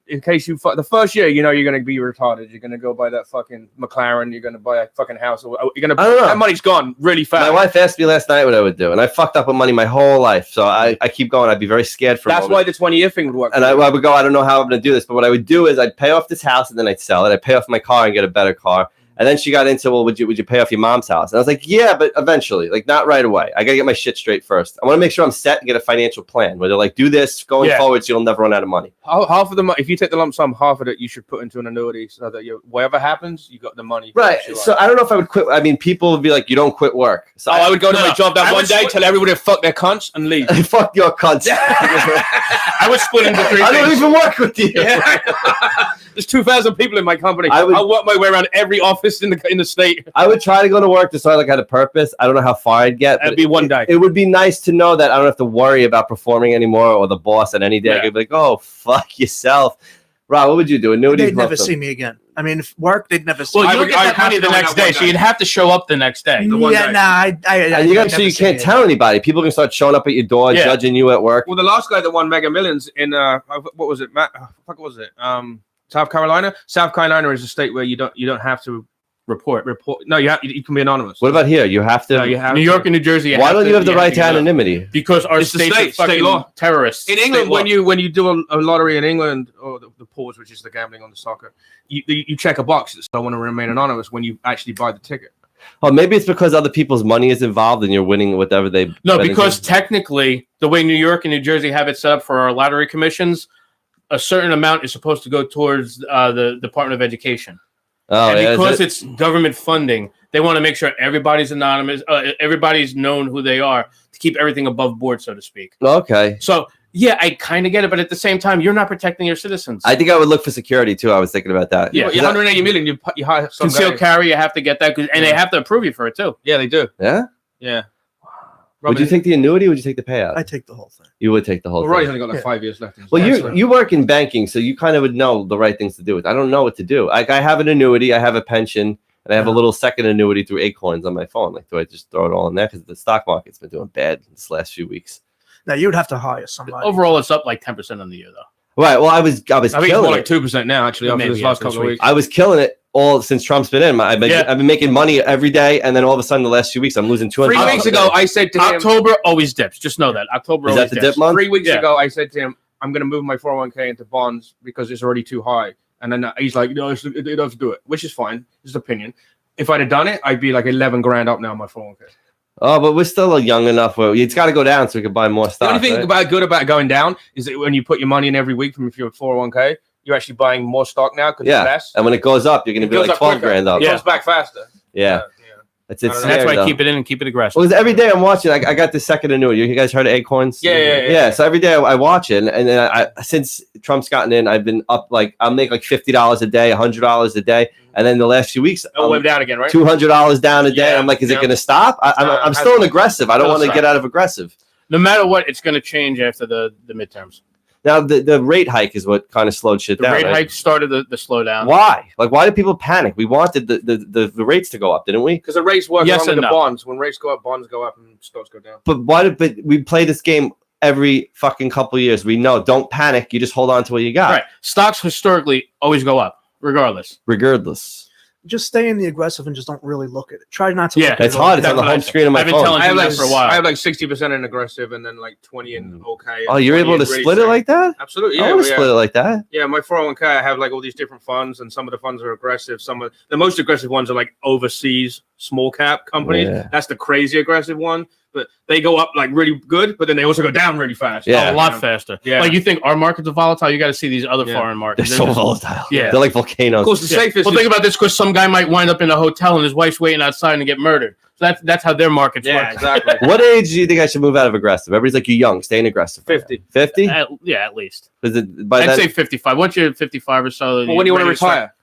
in case you the first year, you know, you're going to be retarded. You're going to go buy that fucking McLaren. You're going to buy a fucking house. You're going to. I don't know. That money's gone really fast. My wife asked me last night what I would do, and I fucked up with money my whole life. So I keep going. I'd be very scared for a That's moment. why the 20-year thing would work. And I would go, I don't know how I'm going to do this, but what I would do is I'd pay off this house and then I'd sell it. I'd pay off my car and get a better car. And then she got into, well, would you pay off your mom's house? And I was like, yeah, but eventually, like not right away. I got to get my shit straight first. I want to make sure I'm set and get a financial plan where they're like, do this going forward so you'll never run out of money. Half of the money, if you take the lump sum, half of it you should put into an annuity so that whatever happens, you got the money. Right. So I don't know if I would quit. I mean, people would be like, you don't quit work. So I would go to my job that one day, tell everybody to fuck their cunts and leave. Fuck your cunts. I would split into 3 I don't things. even work with you. There's 2,000 people in my company. I would- I'll work my way around every office in the state. I would try to go to work just so I like had a purpose. I don't know how far I'd get. That'd but be one day. It would be nice to know that I don't have to worry about performing anymore or the boss at any day. I could be like, oh, fuck yourself. Rob, what would you do? Annuity? They'd never see me again. I mean, if work, they'd never see Well, me. you would get that money the next day, so you'd have to show up the next day. Mm. And you got to so you can't tell anybody. People can start showing up at your door, judging you at work. Well, the last guy that won Mega Millions in what was it? What was it? South Carolina. South Carolina is a state where you don't have to report. No, you can be anonymous. What about here? You have to. No, you have New York and New Jersey. Why don't you have the right to anonymity? Because our It's the states are state fucking law. terrorists. In England, when you do a lottery in England, or the pause, which is the gambling on the soccer, you check a box that says I want to remain anonymous when you actually buy the ticket. Oh, maybe it's because other people's money is involved and you're winning whatever they. No, because technically, the way New York and New Jersey have it set up for our lottery commissions, a certain amount is supposed to go towards the Department of Education. Oh, and yeah, because it's government funding, they want to make sure everybody's anonymous, everybody's known who they are to keep everything above board, so to speak. Okay. So, yeah, I kind of get it, but at the same time, you're not protecting your citizens. I think I would look for security too. I was thinking about that. Yeah, 180 million. You hire some concealed guy. carry, you have to get that, and they have to approve you for it too. Yeah, they do. Yeah. Yeah. Would you take the annuity? Or would you take the payout? I take the whole thing. You would take the whole Well, Rodney's thing. only got like 5 years left. Well, you work in banking, so you kind of would know the right things to do. I don't know what to do. Like I have an annuity, I have a pension, and I have a little second annuity through Acorns on my phone. Like, do I just throw it all in there? Because the stock market's been doing bad this last few weeks. Now you'd have to hire somebody. Overall, it's up like 10% on the year, though. Right. Well, I think it's more killing like it. 2% now. Actually, after this last couple of weeks. I was killing it all since Trump's been in. I've been making money every day, and then all of a sudden, the last few weeks, I'm losing 200. 3 weeks ago, I said to him, October always dips. Just know that October is always that the dips. dip month? 3 weeks ago, I said to him, I'm going to move my 401k into bonds because it's already too high. And then he's like, no, it doesn't do it, which is fine. His opinion. If I'd have done it, I'd be like 11 grand up now on my 401k. Oh, but we're still young enough where it's got to go down so we can buy more The stock. only thing good about going down is that when you put your money in every week from if you're 401k, you're actually buying more stock now because it's less. And when it goes up, you're going to be like 12 grand up. It goes back faster. Yeah. It's I don't know. That's why I though. keep it in and keep it aggressive. Well, every day I'm watching. I got the second annuity. You guys heard of Acorns? Yeah. So every day I watch it, and then I since Trump's gotten in, I've been up like I'll make like $50 a day, $100 a day, and then the last few weeks, It went down again, right? $200 down a day. Yeah, I'm like, is it yeah. going to stop? I'm still an aggressive. I don't It'll want to stop. get out of aggressive. No matter what, it's going to change after the midterms. Now the rate hike is what kind of slowed shit The down. rate right? hike started the slowdown. Why? Like, why did people panic? We wanted the rates to go up, didn't we? Because the rates work Yes along with and the no. bonds. When rates go up, bonds go up, and stocks go down. But but we play this game every fucking couple of years. We know. Don't panic. You just hold on to what you got. Right. Stocks historically always go up, regardless. Regardless. Just stay in the aggressive and just don't really look at it. Try not to. Yeah, look at It's it. hard. It's on the That's what home I- screen of my I've been phone. telling I have you like that for a while. I have like 60% in aggressive, and then like 20 in okay. Oh, you're able to split it like that? Absolutely. I Yeah, want to yeah. split it like that. Yeah, my 401k, I have like all these different funds, and some of the funds are aggressive. Some of the most aggressive ones are like overseas small cap companies. Yeah. That's the crazy aggressive one. But they go up like really good, but then they also go down really fast. Yeah. A lot faster. Yeah. Like you think our markets are volatile, you got to see these other Yeah. foreign They're markets. so just- volatile. Yeah. They're like volcanoes. Of course, the Yeah. safest. Well, is- think about this, because some guy might wind up in a hotel and his wife's waiting outside and get murdered. So that's how their markets yeah, work. exactly. What age do you think I should move out of aggressive? Everybody's like, you're young, stay in aggressive. 50. 50? At least. Is it by I'd then say 55. Once you're 55 or so. Well, when do you want to ready start- retire?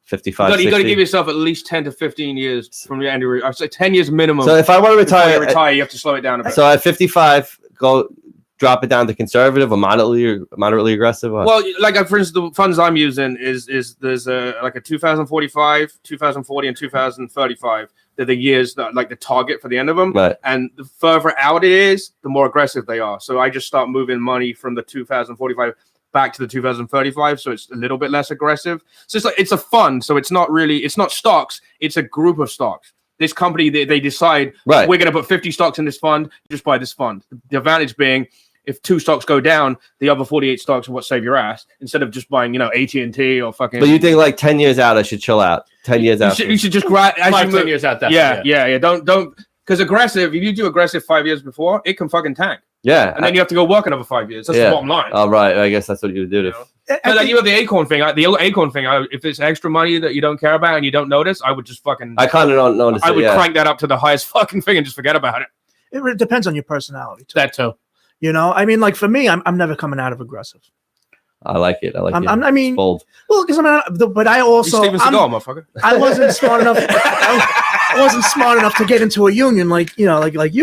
55, You got to 60? give yourself at least 10 to 15 years from your end. I'd say 10 years minimum. So if I want to Before you retire, retire, you have to slow it down a bit. so at 55, go drop it down to conservative or moderately aggressive. Or? Well, like for instance, the funds I'm using is there's like a 2045, 2040, and 2035. They're the years that like the target for the end of them. Right. And the further out it is, the more aggressive they are. So I just start moving money from the 2045 back to the 2035, so it's a little bit less aggressive. So it's a fund, so it's not stocks, it's a group of stocks. This company, they decide, Right. we're going to put 50 stocks in this fund, just buy this fund. The advantage being, if 2 stocks go down, the other 48 stocks are what save your ass, instead of just buying, AT&T or fucking... But you think like 10 years out, I should chill out. 10 years out. you should just grab... 5-10 years out. Definitely, Yeah. Don't... Because aggressive, if you do aggressive 5 years before, it can fucking tank. Yeah. And then you have to go work another 5 years. That's Yeah. the bottom line. Oh, right. I guess that's what you would do. You To, know? I But like think- you have the Acorn thing. If it's extra money that you don't care about and you don't notice, I would just fucking... I kind of don't notice I it, would yeah. crank that up to the highest fucking thing and just forget about it. It really depends on your personality, too. That too. I mean, like for me, I'm never coming out of aggressive. I like it. I like it. I mean, Bold. well, because but I You also Steven Seagal, motherfucker. I wasn't smart enough. I wasn't smart enough to get into a union like you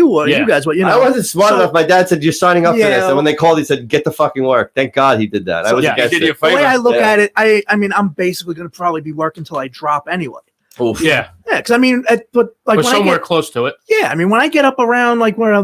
were. Yeah. You guys were. I wasn't smart so- enough. My dad said, you're signing up for Yeah. this. And when they called, he said, get the fucking work. Thank God he did that. I So, was yeah, he against did you a it. The way favor. I look Yeah. at it, I mean, I'm basically going to probably be working until I drop anyway. Oof. Yeah. Yeah, because I mean, but like Or when I somewhere get, close to it. yeah, I mean, when I get up around like where I,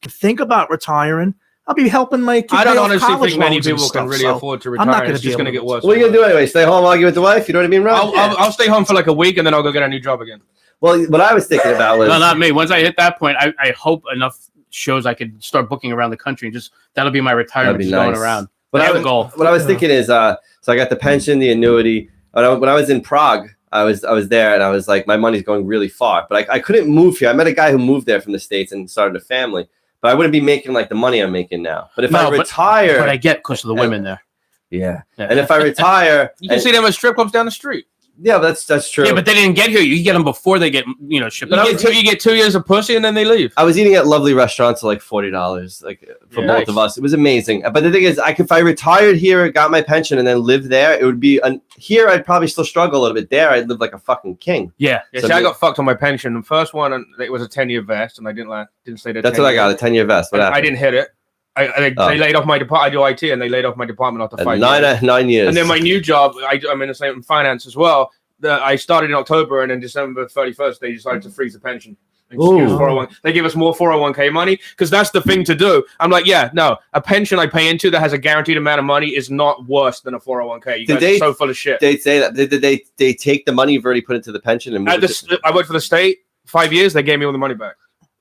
think about retiring, I'll be helping my kids. I don't pay off honestly college think many loans and people can stuff, really so afford to I'm retire. not gonna It's be just going to able get worse. What are you going to do anyway? Stay home, argue with the wife? You know what I mean, Rob? I'll stay home for like a week and then I'll go get a new job again. Well, what I was thinking about was... No, not me. Once I hit that point, I hope enough shows I could start booking around the country, and just that'll be my retirement, That'd be just going nice. around. What I That's was, the goal. what I was thinking is, so I got the pension, the annuity. When I was in Prague, I was there, and I was like, my money's going really far, but I couldn't move here. I met a guy who moved there from the States and started a family, but I wouldn't be making like the money I'm making now. But if I retire, But I get because of the women there. yeah, Yeah. and if I retire, You can see them at strip clubs down the street. yeah, that's true. Yeah, but they didn't get here. You get them before they get shipped. You get 2 years of pussy and then they leave. I was eating at lovely restaurants for like $40, like for Yeah. both Nice. of us. It was amazing. But the thing is, if I retired here, got my pension, and then lived there, it would be here. I'd probably still struggle a little bit. There, I'd live like a fucking king. Yeah. Yeah, So see, I the- got fucked on my pension. The first one, and it was a 10-year vest, and I didn't stay there. That's 10 what I got, a years. 10-year vest. What I happened? didn't hit it. They laid off my department. I do IT, and they laid off my department after 5 years. 9 years. And then my new job, I'm in the same finance as well. I started in October, and then December 31st, they decided to freeze the pension. Ooh. They give us more 401k money because that's the thing to do. I'm like, yeah, no, a pension I pay into that has a guaranteed amount of money is not worse than a 401k. You guys are so full of shit. They'd say that. Did they take the money you've already put into the pension and move it I worked for the state 5 years. They gave me all the money back,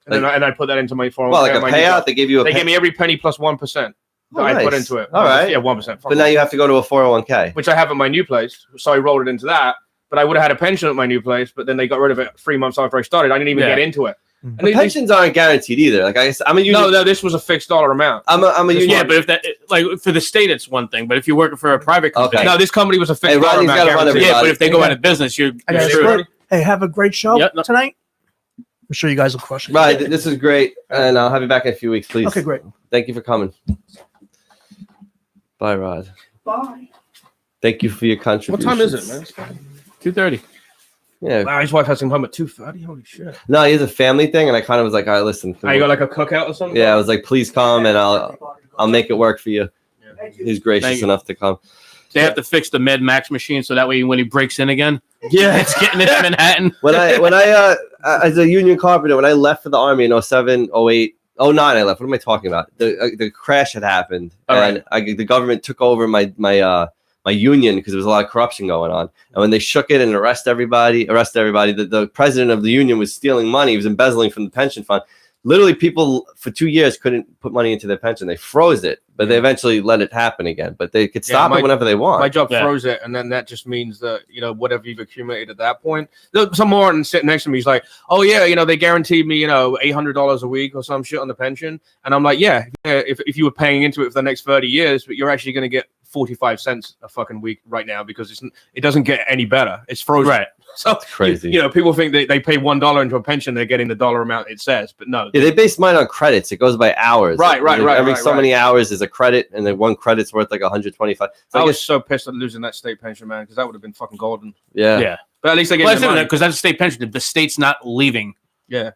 and Like- then I put that into my 401k. well, like a my new payout? job. They give you a They gave me every penny plus 1% that Oh, I put nice. into it. All right. Yeah, 1%. But now you have to go to a 401k. Which I have at my new place, so I rolled it into that. But I would have had a pension at my new place, but then they got rid of it 3 months after I started. I didn't even Yeah. get into it. Mhm. And they- Pensions aren't guaranteed either. Like I guess I'm a union. no, this was a fixed dollar amount. I'm a union. Yeah, but if that for the state, it's one thing. But if you're working for a private company, Okay. No, this company was a fixed Hey, dollar Rodney's amount. gotta run guaranteed. yeah. But everybody. if they go out of business, you're I got Yeah, screwed. everybody- Hey, have a great show Yep, no- tonight. I'm sure you guys will crush it. Right, this is great, and I'll have you back in a few weeks, please. Okay, great. Thank you for coming. Bye, Rod. Bye. Thank you for your What contribution. time is it, man? 2:30. Yeah. Wow, his wife has him home at 2:30. Holy shit. No, he has a family thing, and I kind of was like, all right, listen. Oh, you got like a cookout or something? Yeah, I was like, please come, and I'll make it work for you. He's gracious Thank you. enough to come. They have to fix the Med Max machine so that way when he breaks in again, it's getting into Manhattan. When I as a union carpenter, when I left for the army in 07, 08, 09, I left. What am I talking about? The crash had happened, and the government took over my union because there was a lot of corruption going on. And when they shook it and arrested everybody, the president of the union was stealing money. He was embezzling from the pension fund. Literally, people for 2 years couldn't put money into their pension. They froze it, but they eventually let it happen again. But they could stop it whenever they want. My job froze it, and then that just means that, whatever you've accumulated at that point. Some moron sitting next to me is like, oh yeah, they guaranteed me, $800 a week or some shit on the pension. And I'm like, yeah, if you were paying into it for the next 30 years, but you're actually going to get 45 cents a fucking week right now because it doesn't get any better. It's frozen. Right. So That's crazy. People think they pay $1 into a pension, they're getting the dollar amount it says, but no. Yeah, they base mine on credits. It goes by hours. Right. Every so many hours is a credit, and then one credit's worth like 125. So I was so pissed at losing that state pension, man, because that would have been fucking golden. Yeah. But at least I get the money. Because that's a state pension. The state's not leaving. Yeah.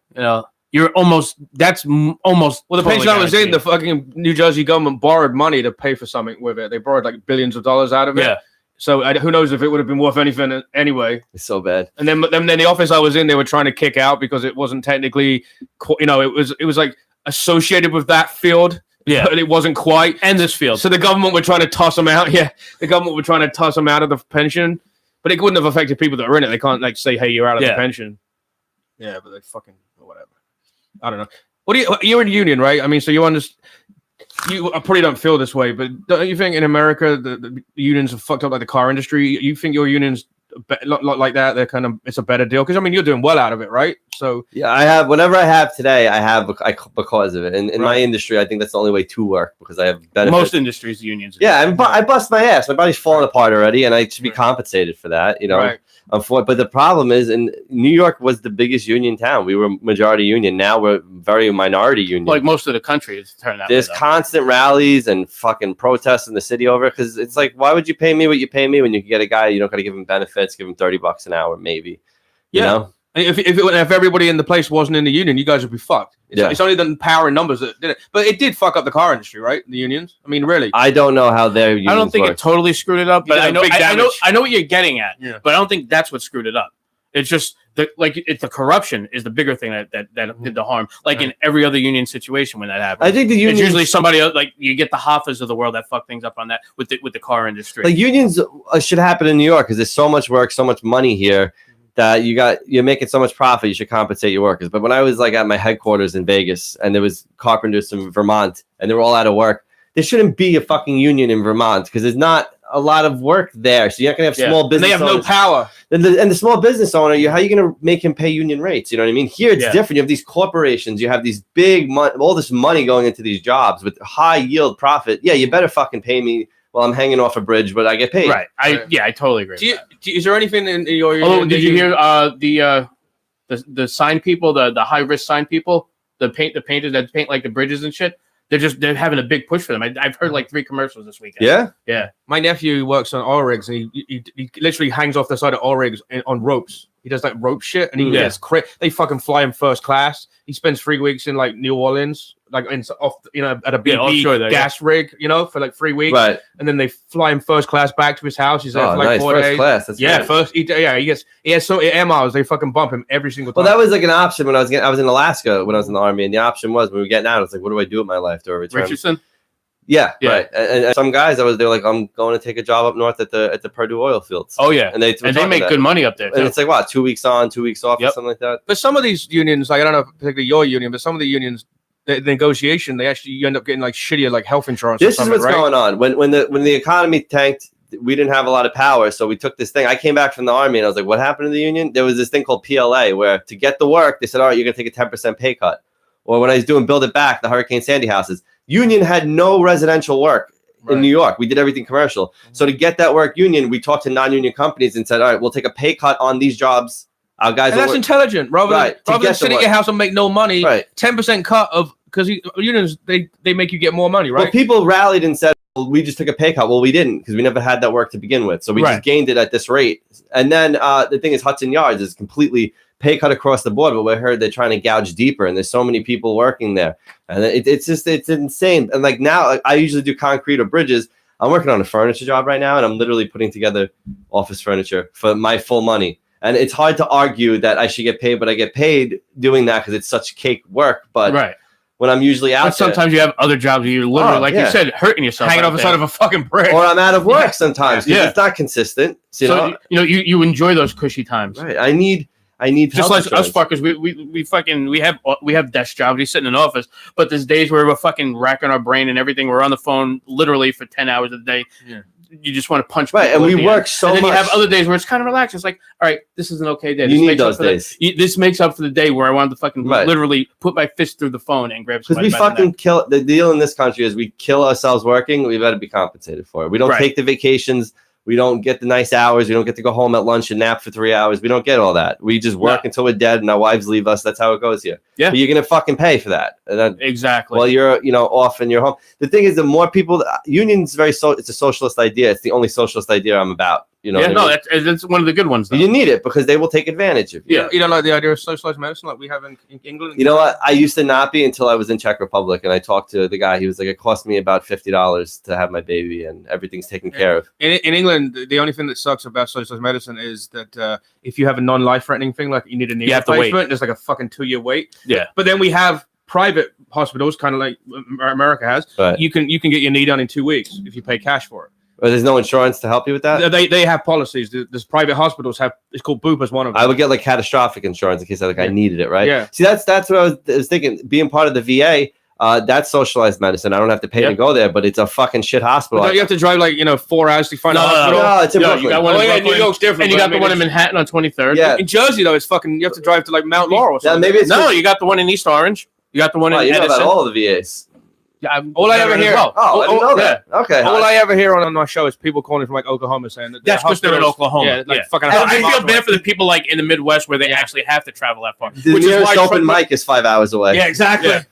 You're almost. That's almost. Well, the pension I was in, the fucking New Jersey government borrowed money to pay for something with it. They borrowed like billions of dollars out of it. Yeah. So who knows if it would have been worth anything anyway. It's so bad. And then the office I was in, they were trying to kick out because it wasn't technically, it was like associated with that field. Yeah. But it wasn't quite. And this field. So the government were trying to toss them out. Yeah. The government were trying to toss them out of the pension. But it wouldn't have affected people that are in it. They can't like say, hey, you're out of the pension. Yeah, but they fucking whatever. I don't know. You're in union, right? I mean, so you understand. I probably don't feel this way, but don't you think in America the unions have fucked up like the car industry? You think your unions like that? They're it's a better deal because I mean you're doing well out of it, right? So yeah, I have whatever I have today. I have because of it. And in my industry, I think that's the only way to work because I have benefits. Most industries, unions. Yeah, I bust my ass. My body's falling apart already, and I should be compensated for that. Right. But the problem is, in New York was the biggest union town. We were majority union. Now we're very minority union. Like most of the country, it's turned out. There's constant rallies and fucking protests in the city over it because it's like, why would you pay me what you pay me when you can get a guy you don't got to give him benefits, give him $30 an hour, maybe. You know? If everybody in the place wasn't in the union, you guys would be fucked. It's only the power in numbers that did it. But it did fuck up the car industry, right? The unions. I mean, really. I don't know how their unions I don't think work. it totally screwed it up, but I know what you're getting at. Yeah. But I don't think that's what screwed it up. It's just the corruption is the bigger thing that did the harm. Like in every other union situation when that happens. I think the unions, it's usually somebody else, like you get the Hoffas of the world that fuck things up on that with the car industry. Like unions should happen in New York because there's so much work, so much money here that you're making so much profit. You should compensate your workers. But when I was like at my headquarters in Vegas and there was carpenters from Vermont and they were all out of work, there shouldn't be a fucking union in Vermont because there's not a lot of work there. So you're not going to have small business owners. They have no power. And the small business owner, how are you going to make him pay union rates? You know what I mean? Here it's different. You have these corporations. You have these big all this money going into these jobs with high yield profit. Yeah, you better fucking pay me while I'm hanging off a bridge, but I get paid. Right. I totally agree. Is there anything in your? Did you hear the sign people, the high risk sign people, the painters that paint like the bridges and shit? They're having a big push for them. I've heard like 3 commercials this weekend. Yeah. My nephew works on oil rigs, and he literally hangs off the side of oil rigs on ropes. He does like rope shit, and he gets they fucking fly him first class. He spends 3 weeks in like New Orleans, like at a BP gas rig, for like 3 weeks, right? And then they fly him first class back to his house. He's there for like nice. 4 days. First class. That's yeah, nice. first. He has so air miles. They fucking bump him every single time. Well, that was like an option when I was in Alaska when I was in the Army, and the option was when we were getting out, it's like, what do I do with my life? Do I return? Richardson. Yeah, right. And some guys, they're like, I'm going to take a job up north at the Purdue oil fields. Oh yeah, and they make good money up there. And it's like what, 2 weeks on, 2 weeks off, or something like that. But some of these unions, like I don't know particularly your union, but some of the unions, the negotiation, you end up getting like shittier like health insurance. This is what's going on. When the economy tanked, we didn't have a lot of power, so we took this thing. I came back from the Army and I was like, what happened to the union? There was this thing called PLA where to get the work, they said, all right, you're gonna take a 10% pay cut. Or when I was doing Build It Back, the Hurricane Sandy houses, union had no residential work. In New York, we did everything commercial. So to get that work union, we talked to non-union companies and said, all right, we'll take a pay cut on these jobs Our guys And that's intelligent. Rather than sit at your house and make no money, 10% cut of because unions they make you get more money, right? Well, people rallied and said, well, we just took a pay cut. Well, we didn't because we never had that work to begin with. So we just gained it at this rate. And then the thing is, Hudson Yards is completely pay cut across the board. But we heard they're trying to gouge deeper, and there's so many people working there, and it's insane. And like now, I usually do concrete or bridges. I'm working on a furniture job right now, and I'm literally putting together office furniture for my full money. And it's hard to argue that I should get paid, but I get paid doing that because it's such cake work. But when I'm usually out, sometimes you have other jobs where you're literally, you said, hurting yourself, hanging off the side of a fucking brick, or I'm out of work sometimes. It's not consistent. So you enjoy those cushy times, right? I need just like us fuckers. We have desk jobs. We sit in an office, but there's days where we're fucking racking our brain and everything. We're on the phone literally for 10 hours a day. Yeah. You just want to punch. Right, and we work so much. And then you have other days where it's kind of relaxed. It's like, all right, this is an okay day. You need those days. This makes up for the day where I wanted to fucking literally put my fist through the phone and grab somebody. Because we fucking kill. The deal in this country is we kill ourselves working. We've got to be compensated for it. We don't take the vacations. We don't get the nice hours. We don't get to go home at lunch and nap for 3 hours. We don't get all that. We just work until we're dead and our wives leave us. That's how it goes here. Yeah. But you're going to fucking pay for that. Exactly. Well, you're, off and you're home. The thing is, the more people, union's it's a socialist idea. It's the only socialist idea I'm about. That's one of the good ones. Though. You need it because they will take advantage of you. Yeah. You don't like the idea of socialized medicine like we have in England? You know what? I used to not be until I was in Czech Republic, and I talked to the guy. He was like, it cost me about $50 to have my baby, and everything's taken care of. In England, the only thing that sucks about socialized medicine is that if you have a non-life-threatening thing, like you need a knee replacement, there's like a fucking 2-year wait. Yeah. But then we have private hospitals, kind of like America has. Right. You can get your knee done in 2 weeks if you pay cash for it. But there's no insurance to help you with that? They have policies. There's private hospitals have. It's called Bupa's one of them. I would get like catastrophic insurance in case I needed it, right? Yeah. See, that's what I was thinking. Being part of the VA, that's socialized medicine. I don't have to pay to go there, but it's a fucking shit hospital. You have to drive 4 hours to find a hospital. No, it's in Brooklyn. You got one in New York's different. And you got the one in Manhattan on 23rd. Yeah. In Jersey though, it's fucking. You have to drive to like Mount Laurel. Or something. Maybe it's you got the one in East Orange. You got the one in Edison. You know about all of the VAs. Yeah, all I ever hear. I didn't know that. Okay. All I ever hear on my show is people calling from like Oklahoma saying that. That's because they're in Oklahoma. Yeah, fucking. I feel bad for the people like in the Midwest where they actually have to travel that far. The nearest open mic is 5 hours away. Yeah, exactly. Yeah.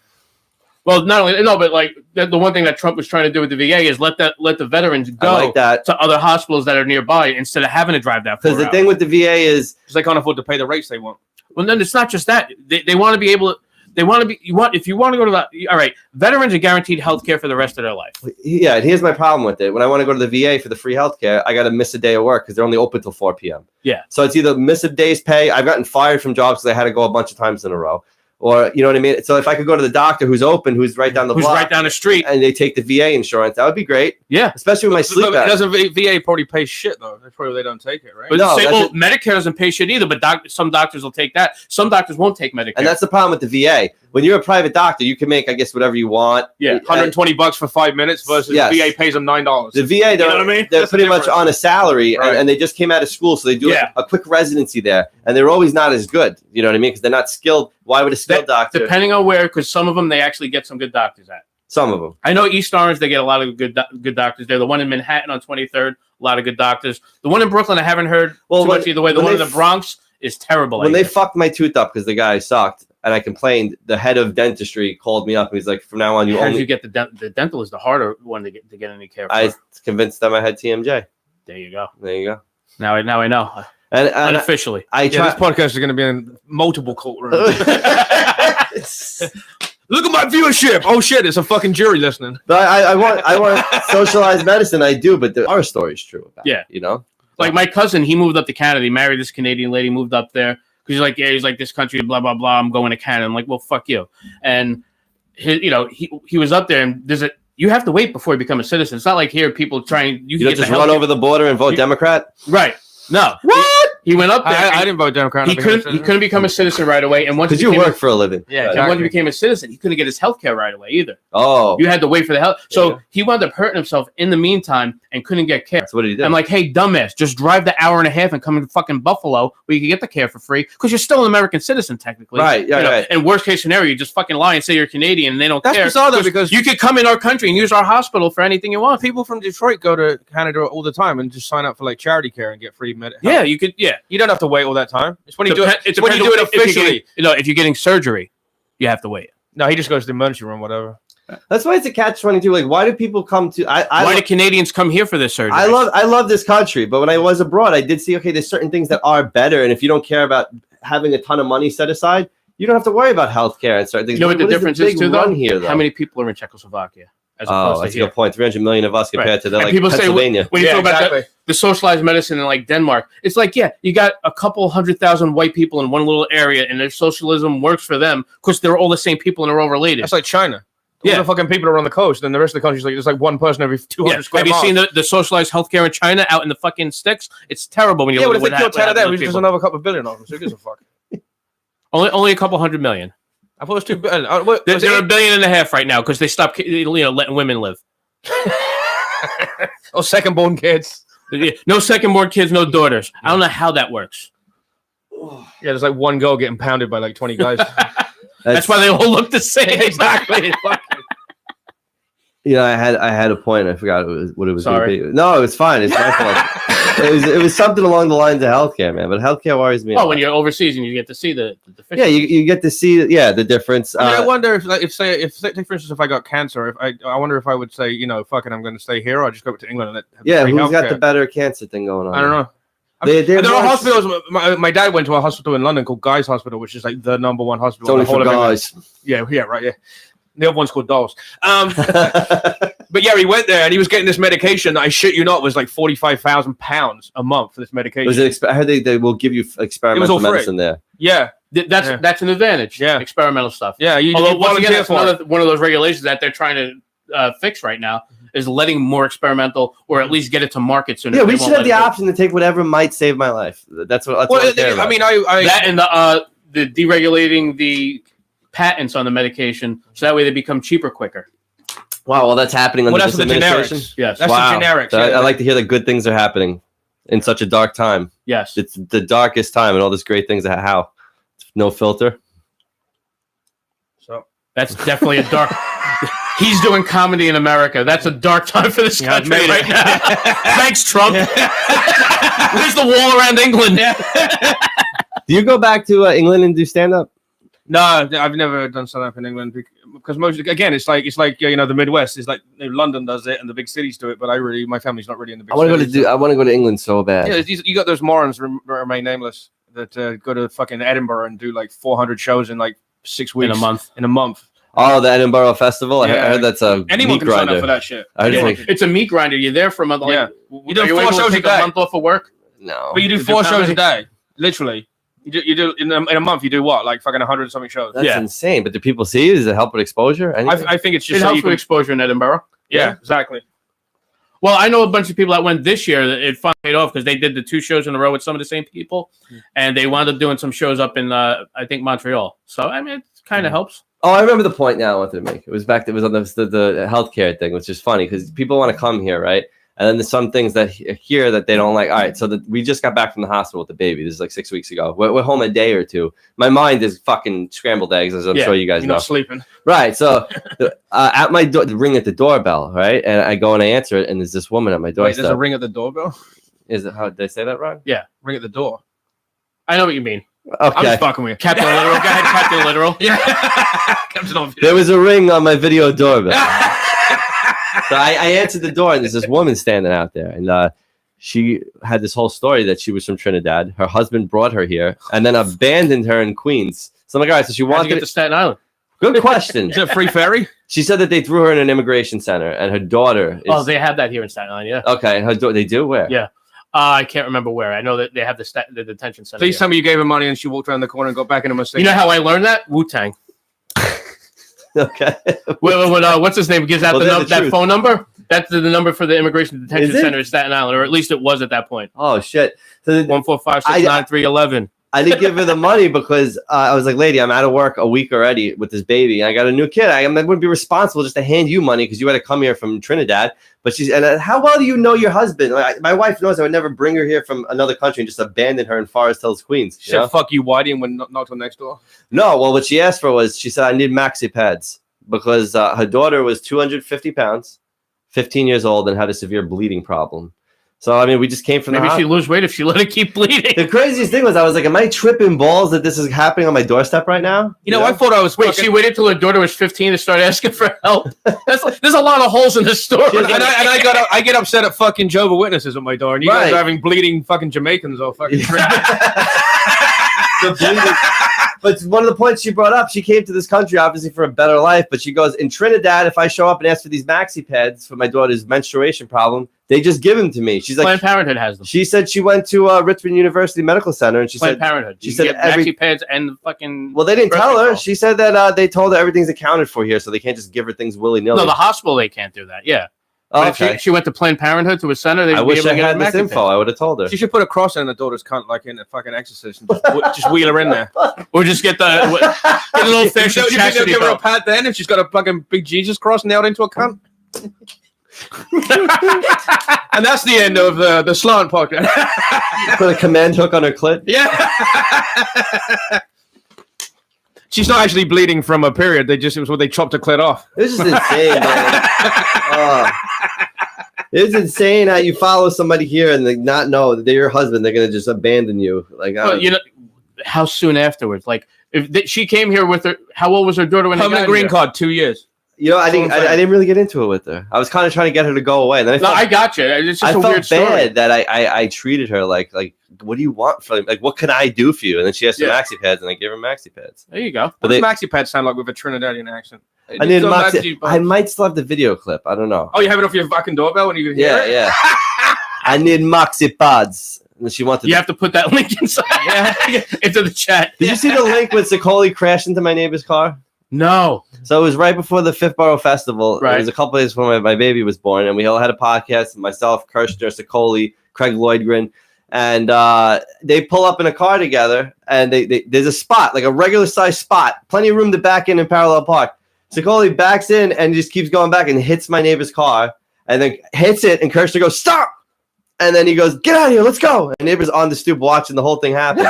Well, not only but like the one thing that Trump was trying to do with the VA is let the veterans go to other hospitals that are nearby instead of having to drive that far. Because the thing with the VA is they can't afford to pay the rates they want. Well, then it's not just that they want to be able to. They want to be. If you want to go to the. All right, veterans are guaranteed health care for the rest of their life. Yeah, and here's my problem with it. When I want to go to the VA for the free health care, I got to miss a day of work because they're only open till 4 p.m. Yeah. So it's either miss a day's pay. I've gotten fired from jobs because I had to go a bunch of times in a row. Or, you know what I mean? So if I could go to the doctor who's open, who's right down the block. Who's right down the street. And they take the VA insurance, that would be great. Yeah. Especially with my sleep. Doesn't VA probably pay shit, though? That's probably they don't take it, right? But Medicare doesn't pay shit either, but some doctors will take that. Some doctors won't take Medicare. And that's the problem with the VA. When you're a private doctor, you can make, I guess, whatever you want. Yeah, $120 for 5 minutes versus VA pays them $9. The VA, you know what I mean? They're pretty much on a salary, and they just came out of school, so they do a quick residency there, and they're always not as good. You know what I mean? Because they're not skilled. Why would a skilled doctor? Depending on where, because some of them, they actually get some good doctors at. Some of them. I know East Orange, they get a lot of good doctors there. The one in Manhattan on 23rd, a lot of good doctors. The one in Brooklyn, I haven't heard too much either way. The one in the Bronx is terrible. When they fucked my tooth up because the guy sucked, and I complained, the head of dentistry called me up and he's like, from now on, you only... you get the dental is the harder one to get any care for. I convinced them I had TMJ. There you go. There you go. Now I know. And unofficially. This podcast is going to be in multiple courtrooms. Look at my viewership. Oh shit, it's a fucking jury listening. But I want socialized medicine. I do, but our story is true about it, you know? Like my cousin, he moved up to Canada. He married this Canadian lady, moved up there. Because he's like, this country, blah, blah, blah. I'm going to Canada. I'm like, well, fuck you. And, he was up there, and you have to wait before you become a citizen. It's not like here people trying. You can just run over the border and vote Democrat? Right. No. What? He went up there. I didn't vote Democrat. He couldn't become a citizen right away. And once because you work for a living. Yeah. Exactly. And once he became a citizen, he couldn't get his health care right away either. Oh. You had to wait for the health. So he wound up hurting himself in the meantime and couldn't get care. That's what he did. I'm like, hey, dumbass, just drive the hour and a half and come to fucking Buffalo where you can get the care for free because you're still an American citizen technically. Right. Yeah. Right. And worst case scenario, you just fucking lie and say you're Canadian and they don't care. That's bizarre though because you could come in our country and use our hospital for anything you want. People from Detroit go to Canada all the time and just sign up for like charity care and get free med. Yeah, you could. Yeah. Yeah, you don't have to wait all that time. It's when you do it. It's When you do it officially. If you're getting surgery, you have to wait. No, he just goes to the emergency room, whatever. That's why it's a catch-22. Like, why do people come to? Why do Canadians come here for this surgery? I love this country, but when I was abroad, I did see, okay, there's certain things that are better, and if you don't care about having a ton of money set aside, you don't have to worry about healthcare and certain things. You know what the difference is too, though? Here, How many people are in Czechoslovakia? As that's a good point. 300 million of us compared to that, like people Pennsylvania. Say when you talk about the socialized medicine in like Denmark, it's like, yeah, you got a couple 100,000 white people in one little area, and their socialism works for them because they're all the same people and they're all related. That's like China. All the fucking people are on the coast, and the rest of the country's like there's like one person every 200 square miles. Have you seen the socialized healthcare in China out in the fucking sticks? It's terrible when you look at what if they kill 10 of them, there's just another couple billion of them. So who gives a fuck? Only a couple 100 million. I thought it was 2 billion. They're $1.5 billion right now because they stopped letting women live. Oh, second-born kids. No second-born kids, no daughters. I don't know how that works. Yeah, there's like one girl getting pounded by like 20 guys. That's why they all look the same. Exactly. I had a point. I forgot what it was. Sorry. Gonna be. No, it was fine. It's my fault. It was something along the lines of healthcare, man. But healthcare worries me. Oh, when you're overseas and you get to see the fish. Yeah, you get to see the difference. I wonder if take for instance, if I got cancer, I wonder if I would say, fuck it, I'm going to stay here, or I'll just go to England and who's got the better cancer thing going on? I don't know. There are hospitals. My dad went to a hospital in London called Guy's Hospital, which is like the number one hospital. It's only for guys. Yeah, right. Yeah, the other one's called dolls. But yeah, he went there and he was getting this medication that I shit you not was like £45,000 a month for this medication. Was it? I heard they will give you experimental medicine there. Yeah. That's an advantage. Yeah, experimental stuff. Yeah, although once again, that's one of those regulations that they're trying to fix right now. Is letting more experimental, or at least get it to market sooner. Yeah, we should have the option to take whatever might save my life. That's what. I mean, that and the deregulating the patents on the medication, so that way they become cheaper quicker. Wow, well, that's happening under this administration. Generics. Yes, that's the generics. I like to hear that good things are happening in such a dark time. Yes, it's the darkest time, and all this great things. How? No filter. So that's definitely a dark. He's doing comedy in America. That's a dark time for this country right now. Thanks, Trump. Where's the wall around England? Do you go back to England and do stand-up? No, I've never done stand-up in England because it's like the Midwest. It's like London does it and the big cities do it, but my family's not really in the big cities. I want to go to England so bad. Yeah, you got those morons remain nameless that go to fucking Edinburgh and do like 400 shows in like 6 weeks in a month. Oh, the Edinburgh Festival. Yeah. I heard that's a anyone meat can grinder. sign up for that shit. It's a meat grinder. You're there for a month. You do 4 shows a day. A month off of work. No, but you do 4 shows a day. Literally, you do in a month. You do what, like fucking 100 something shows? That's insane. But do people see you? Does it help with exposure? I think it's just it helps with exposure in Edinburgh. Yeah, exactly. Well, I know a bunch of people that went this year that it finally paid off because they did the 2 shows in a row with some of the same people, and they wound up doing some shows up in I think Montreal. So I mean, it kind of helps. Oh, I remember the point now I wanted to make. It was on the healthcare thing, which is funny because people want to come here, right? And then there's some things that here that they don't like. All right, so we just got back from the hospital with the baby. This is like 6 weeks ago. We're home a day or two. My mind is fucking scrambled eggs, as I'm sure you guys know. You're not sleeping. Right, so at my door, ring at the doorbell, right? And I go and I answer it, and there's this woman at my doorstep. Wait, there's a ring at the doorbell? Is it, how did I say that wrong? Yeah, ring at the door. I know what you mean. Okay. I'm just fucking with you. Captain Literal. Go ahead, Captain Literal. Yeah. Captain on video. There was a ring on my video doorbell. So I answered the door, and there's this woman standing out there, and she had this whole story that she was from Trinidad. Her husband brought her here, and then abandoned her in Queens. So I'm like, all right, so she wanted to get to Staten Island. Good question. Is it a free ferry? She said that they threw her in an immigration center, and her daughter. They have that here in Staten Island. Yeah. Okay, they do where? Yeah. I can't remember where. I know that they have the detention center. Please tell me you gave her money and she walked around the corner and got back in a mistake. You know how I learned that? Wu-Tang. Okay. What's his name? Gives out that phone number? That's the number for the immigration detention center in Staten Island, or at least it was at that point. Oh, shit. So 145-693-11. I didn't give her the money because I was like, lady, I'm out of work a week already with this baby. And I got a new kid. I wouldn't be responsible just to hand you money because you had to come here from Trinidad. But how well do you know your husband? My wife knows I would never bring her here from another country and just abandon her in Forest Hills, Queens. She said, fuck you, Whitey, and went knocked on next door. No, well, what she asked for was, she said, I need maxi pads because her daughter was 250 pounds, 15 years old, and had a severe bleeding problem. So I mean, we just came from Maybe the she'd lose weight if she let it keep bleeding. The craziest thing was I was like, am I tripping balls that this is happening on my doorstep right now? You know, I thought I was. Wait, she waited till her daughter was 15 to start asking for help. There's a lot of holes in this story. And I get upset at fucking Jehovah's Witnesses at my door, and you guys are having bleeding fucking Jamaicans or fucking. But one of the points she brought up, she came to this country obviously for a better life, but she goes, in Trinidad, if I show up and ask for these maxi pads for my daughter's menstruation problem, they just give them to me. She's like, Planned Parenthood has them. She said she went to Richmond University Medical Center, and she Planned said Parenthood. She said maxi pads and the fucking. Well, they didn't tell her. She said that they told her everything's accounted for here, so they can't just give her things willy nilly. No, the hospital they can't do that. Yeah. Oh, but if she went to Planned Parenthood to a center, they'd I be wish able I to get had a this maxi info. pad. I would have told her. She should put a cross in her daughter's cunt like in a fucking exorcist and just wheel her in there. Or just get an old fashioned You think they'll chastity give her a belt. pad then if she's got a fucking big Jesus cross nailed into a cunt? And that's the end of the slant podcast. Put a command hook on her clit. Yeah. She's not actually bleeding from a period. It was when they chopped her clit off. This is insane, man. It's insane how you follow somebody here and they not know that they're your husband. They're gonna just abandon you. Like, Well, you know, how soon afterwards? Like, if she came here with her, how old was her daughter when they Permanent got green here? card, 2 years. you know, I didn't really get into it with her. I was kind of trying to get her to go away. And then I got you. It's just I a felt weird story. bad that I treated her like what do you want from like what can I do for you? And then she has some maxi pads and I gave her maxi pads. There you go. What does maxi pad sound like with a Trinidadian accent? I need maxi. I might still have the video clip. I don't know. Oh, you have it off your fucking doorbell when you hear it? Yeah. I need maxi pads. And she wanted. You have to put that link inside into the chat. Did you see the link when Sicoli crashed into my neighbor's car? No. So it was right before the Fifth Borough Festival. Right. It was a couple days before my baby was born, and we all had a podcast. Myself, Kirshner, Sicoli, Craig Lloydgren, and they pull up in a car together, and they there's a spot, like a regular size spot, plenty of room to back in parallel park. Sicoli backs in and just keeps going back and hits my neighbor's car, and then hits it, and Kirshner goes, "Stop!" And then he goes, "Get out of here, let's go!" And neighbor's on the stoop watching the whole thing happen.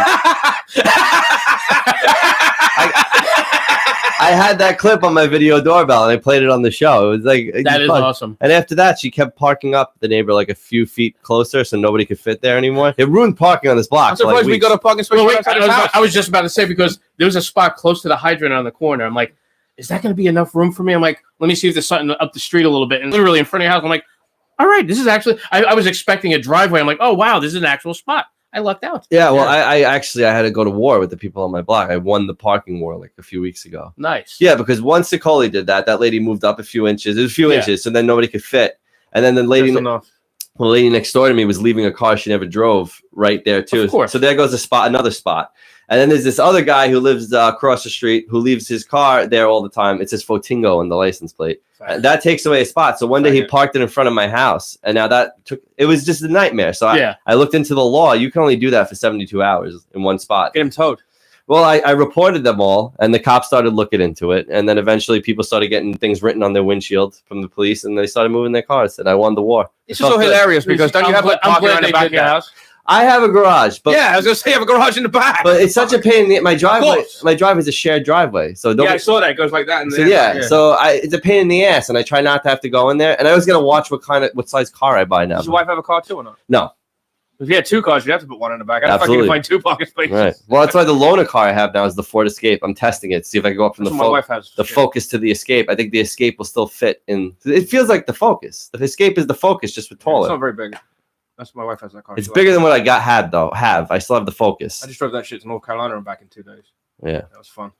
I had that clip on my video doorbell and I played it on the show. It was like that is fun. awesome. And after that, she kept parking up the neighbor like a few feet closer, so nobody could fit there anymore. It ruined parking on this block. I'm surprised we got a parking space. Well, wait, I was just about to say, because there was a spot close to the hydrant on the corner. I'm like, is that going to be enough room for me? I'm like, let me see if there's something up the street a little bit. And literally in front of your house, I'm like, all right, this is actually. I was expecting a driveway. I'm like, oh wow, this is an actual spot. I lucked out. Yeah, well, I actually had to go to war with the people on my block. I won the parking war like a few weeks ago. Nice. Yeah, because once Sicoli did that lady moved up a few inches. It was a few inches, so then nobody could fit. And then the lady next door to me was leaving a car she never drove right there too. Of course. So there goes another spot. And then there's this other guy who lives across the street who leaves his car there all the time. It says Fotingo on the license plate. And that takes away a spot. So one day he parked it in front of my house, and now it was just a nightmare. So I looked into the law. You can only do that for 72 hours in one spot. Get him towed. Well, I reported them all, and the cops started looking into it. And then eventually people started getting things written on their windshield from the police, and they started moving their cars. And I won the war. This is so hilarious because don't you have like parking around the back of your house? I have a garage, but I was gonna say I have a garage in the back. But it's such a pain in the my driveway. My driveway is a shared driveway, so I saw that. It goes like that. So it's a pain in the ass, and I try not to have to go in there. And I was gonna watch what size car I buy now. Does your wife have a car too or not? No. If you had two cars, you'd have to put one in the back. I'd fucking find two parking spaces. Right. Well, that's why the loaner car I have now is the Ford Escape. I'm testing it, see if I can go up from the Focus to the Escape. I think the Escape will still fit in. It feels like the Focus. The Escape is the Focus, just with taller. It's not very big. That's my wife has that car. It's bigger than what I had though. I still have the Focus. I just drove that shit to North Carolina and back in 2 days. Yeah. That was fun.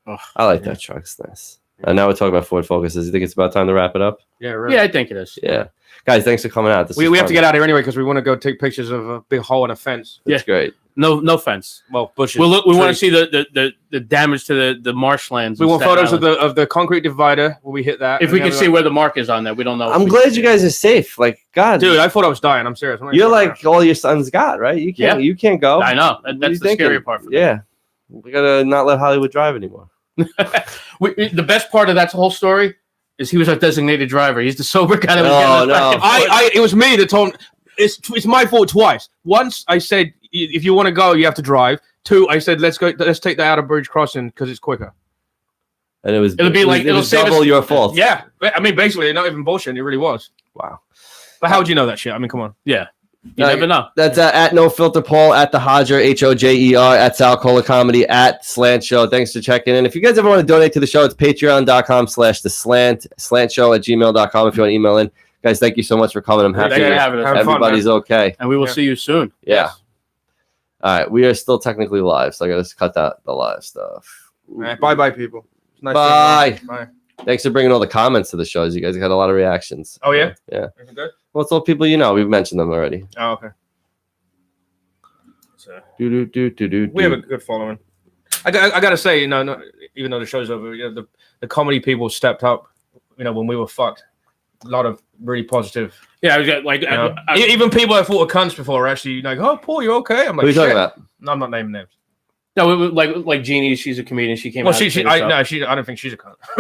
I like that truck. It's nice. And now we're talking about Ford Focuses. You think it's about time to wrap it up? Yeah, really. Yeah, I think it is. Yeah. Guys, thanks for coming out. We have to get out of here anyway because we want to go take pictures of a big hole in a fence. That's great. No fence. Well, bushes. We want to see the damage to the marshlands. We want photos of the concrete divider when we hit that. If we can see where the mark is on that, we don't know. I'm glad you guys are safe. Like, God, dude, I thought I was dying. I'm serious. You're like all your sons got, right? You can't go. I know. That's the scary part for me. Yeah, we gotta not let Hollywood drive anymore. The best part of that whole story is he was our designated driver. He's the sober guy that was getting us back. It was me that told him. It's my fault twice. Once I said, if you want to go, you have to drive. Two, I said, let's take the outer bridge crossing because it's quicker. And it'll save double your fault. Yeah, I mean, basically, not even bullshit. It really was. Wow. But how would you know that shit? I mean, come on. Yeah. You never know. That's at No Filter Paul, at the Hodger, Hojer, at Sal Cola Comedy, at Slant Show. Thanks for checking in. If you guys ever want to donate to the show, it's patreon.com/the Slant show@gmail.com if you want to email in. Guys, thank you so much for coming. I'm happy everybody's okay. And we will see you soon. Yeah. Yes. All right. We are still technically live, so I got to cut out the live stuff. All right, bye, people. Nice Bye. Bye. Thanks for bringing all the comments to the shows. You guys got a lot of reactions. Oh, yeah? Yeah. Good? Well, it's all people you know. We've mentioned them already. Oh, okay. So, Do. we have a good following. I got to say, even though the show's over, the comedy people stepped up, when we were fucked. A lot of really positive. Yeah, I was like, even people I thought were cunts before are actually like, "Oh, Paul, you okay?" I'm like, "Who are you talking about?" No, I'm not naming names. No, like Jeannie, she's a comedian. She came. Well, out I don't think she's a cunt.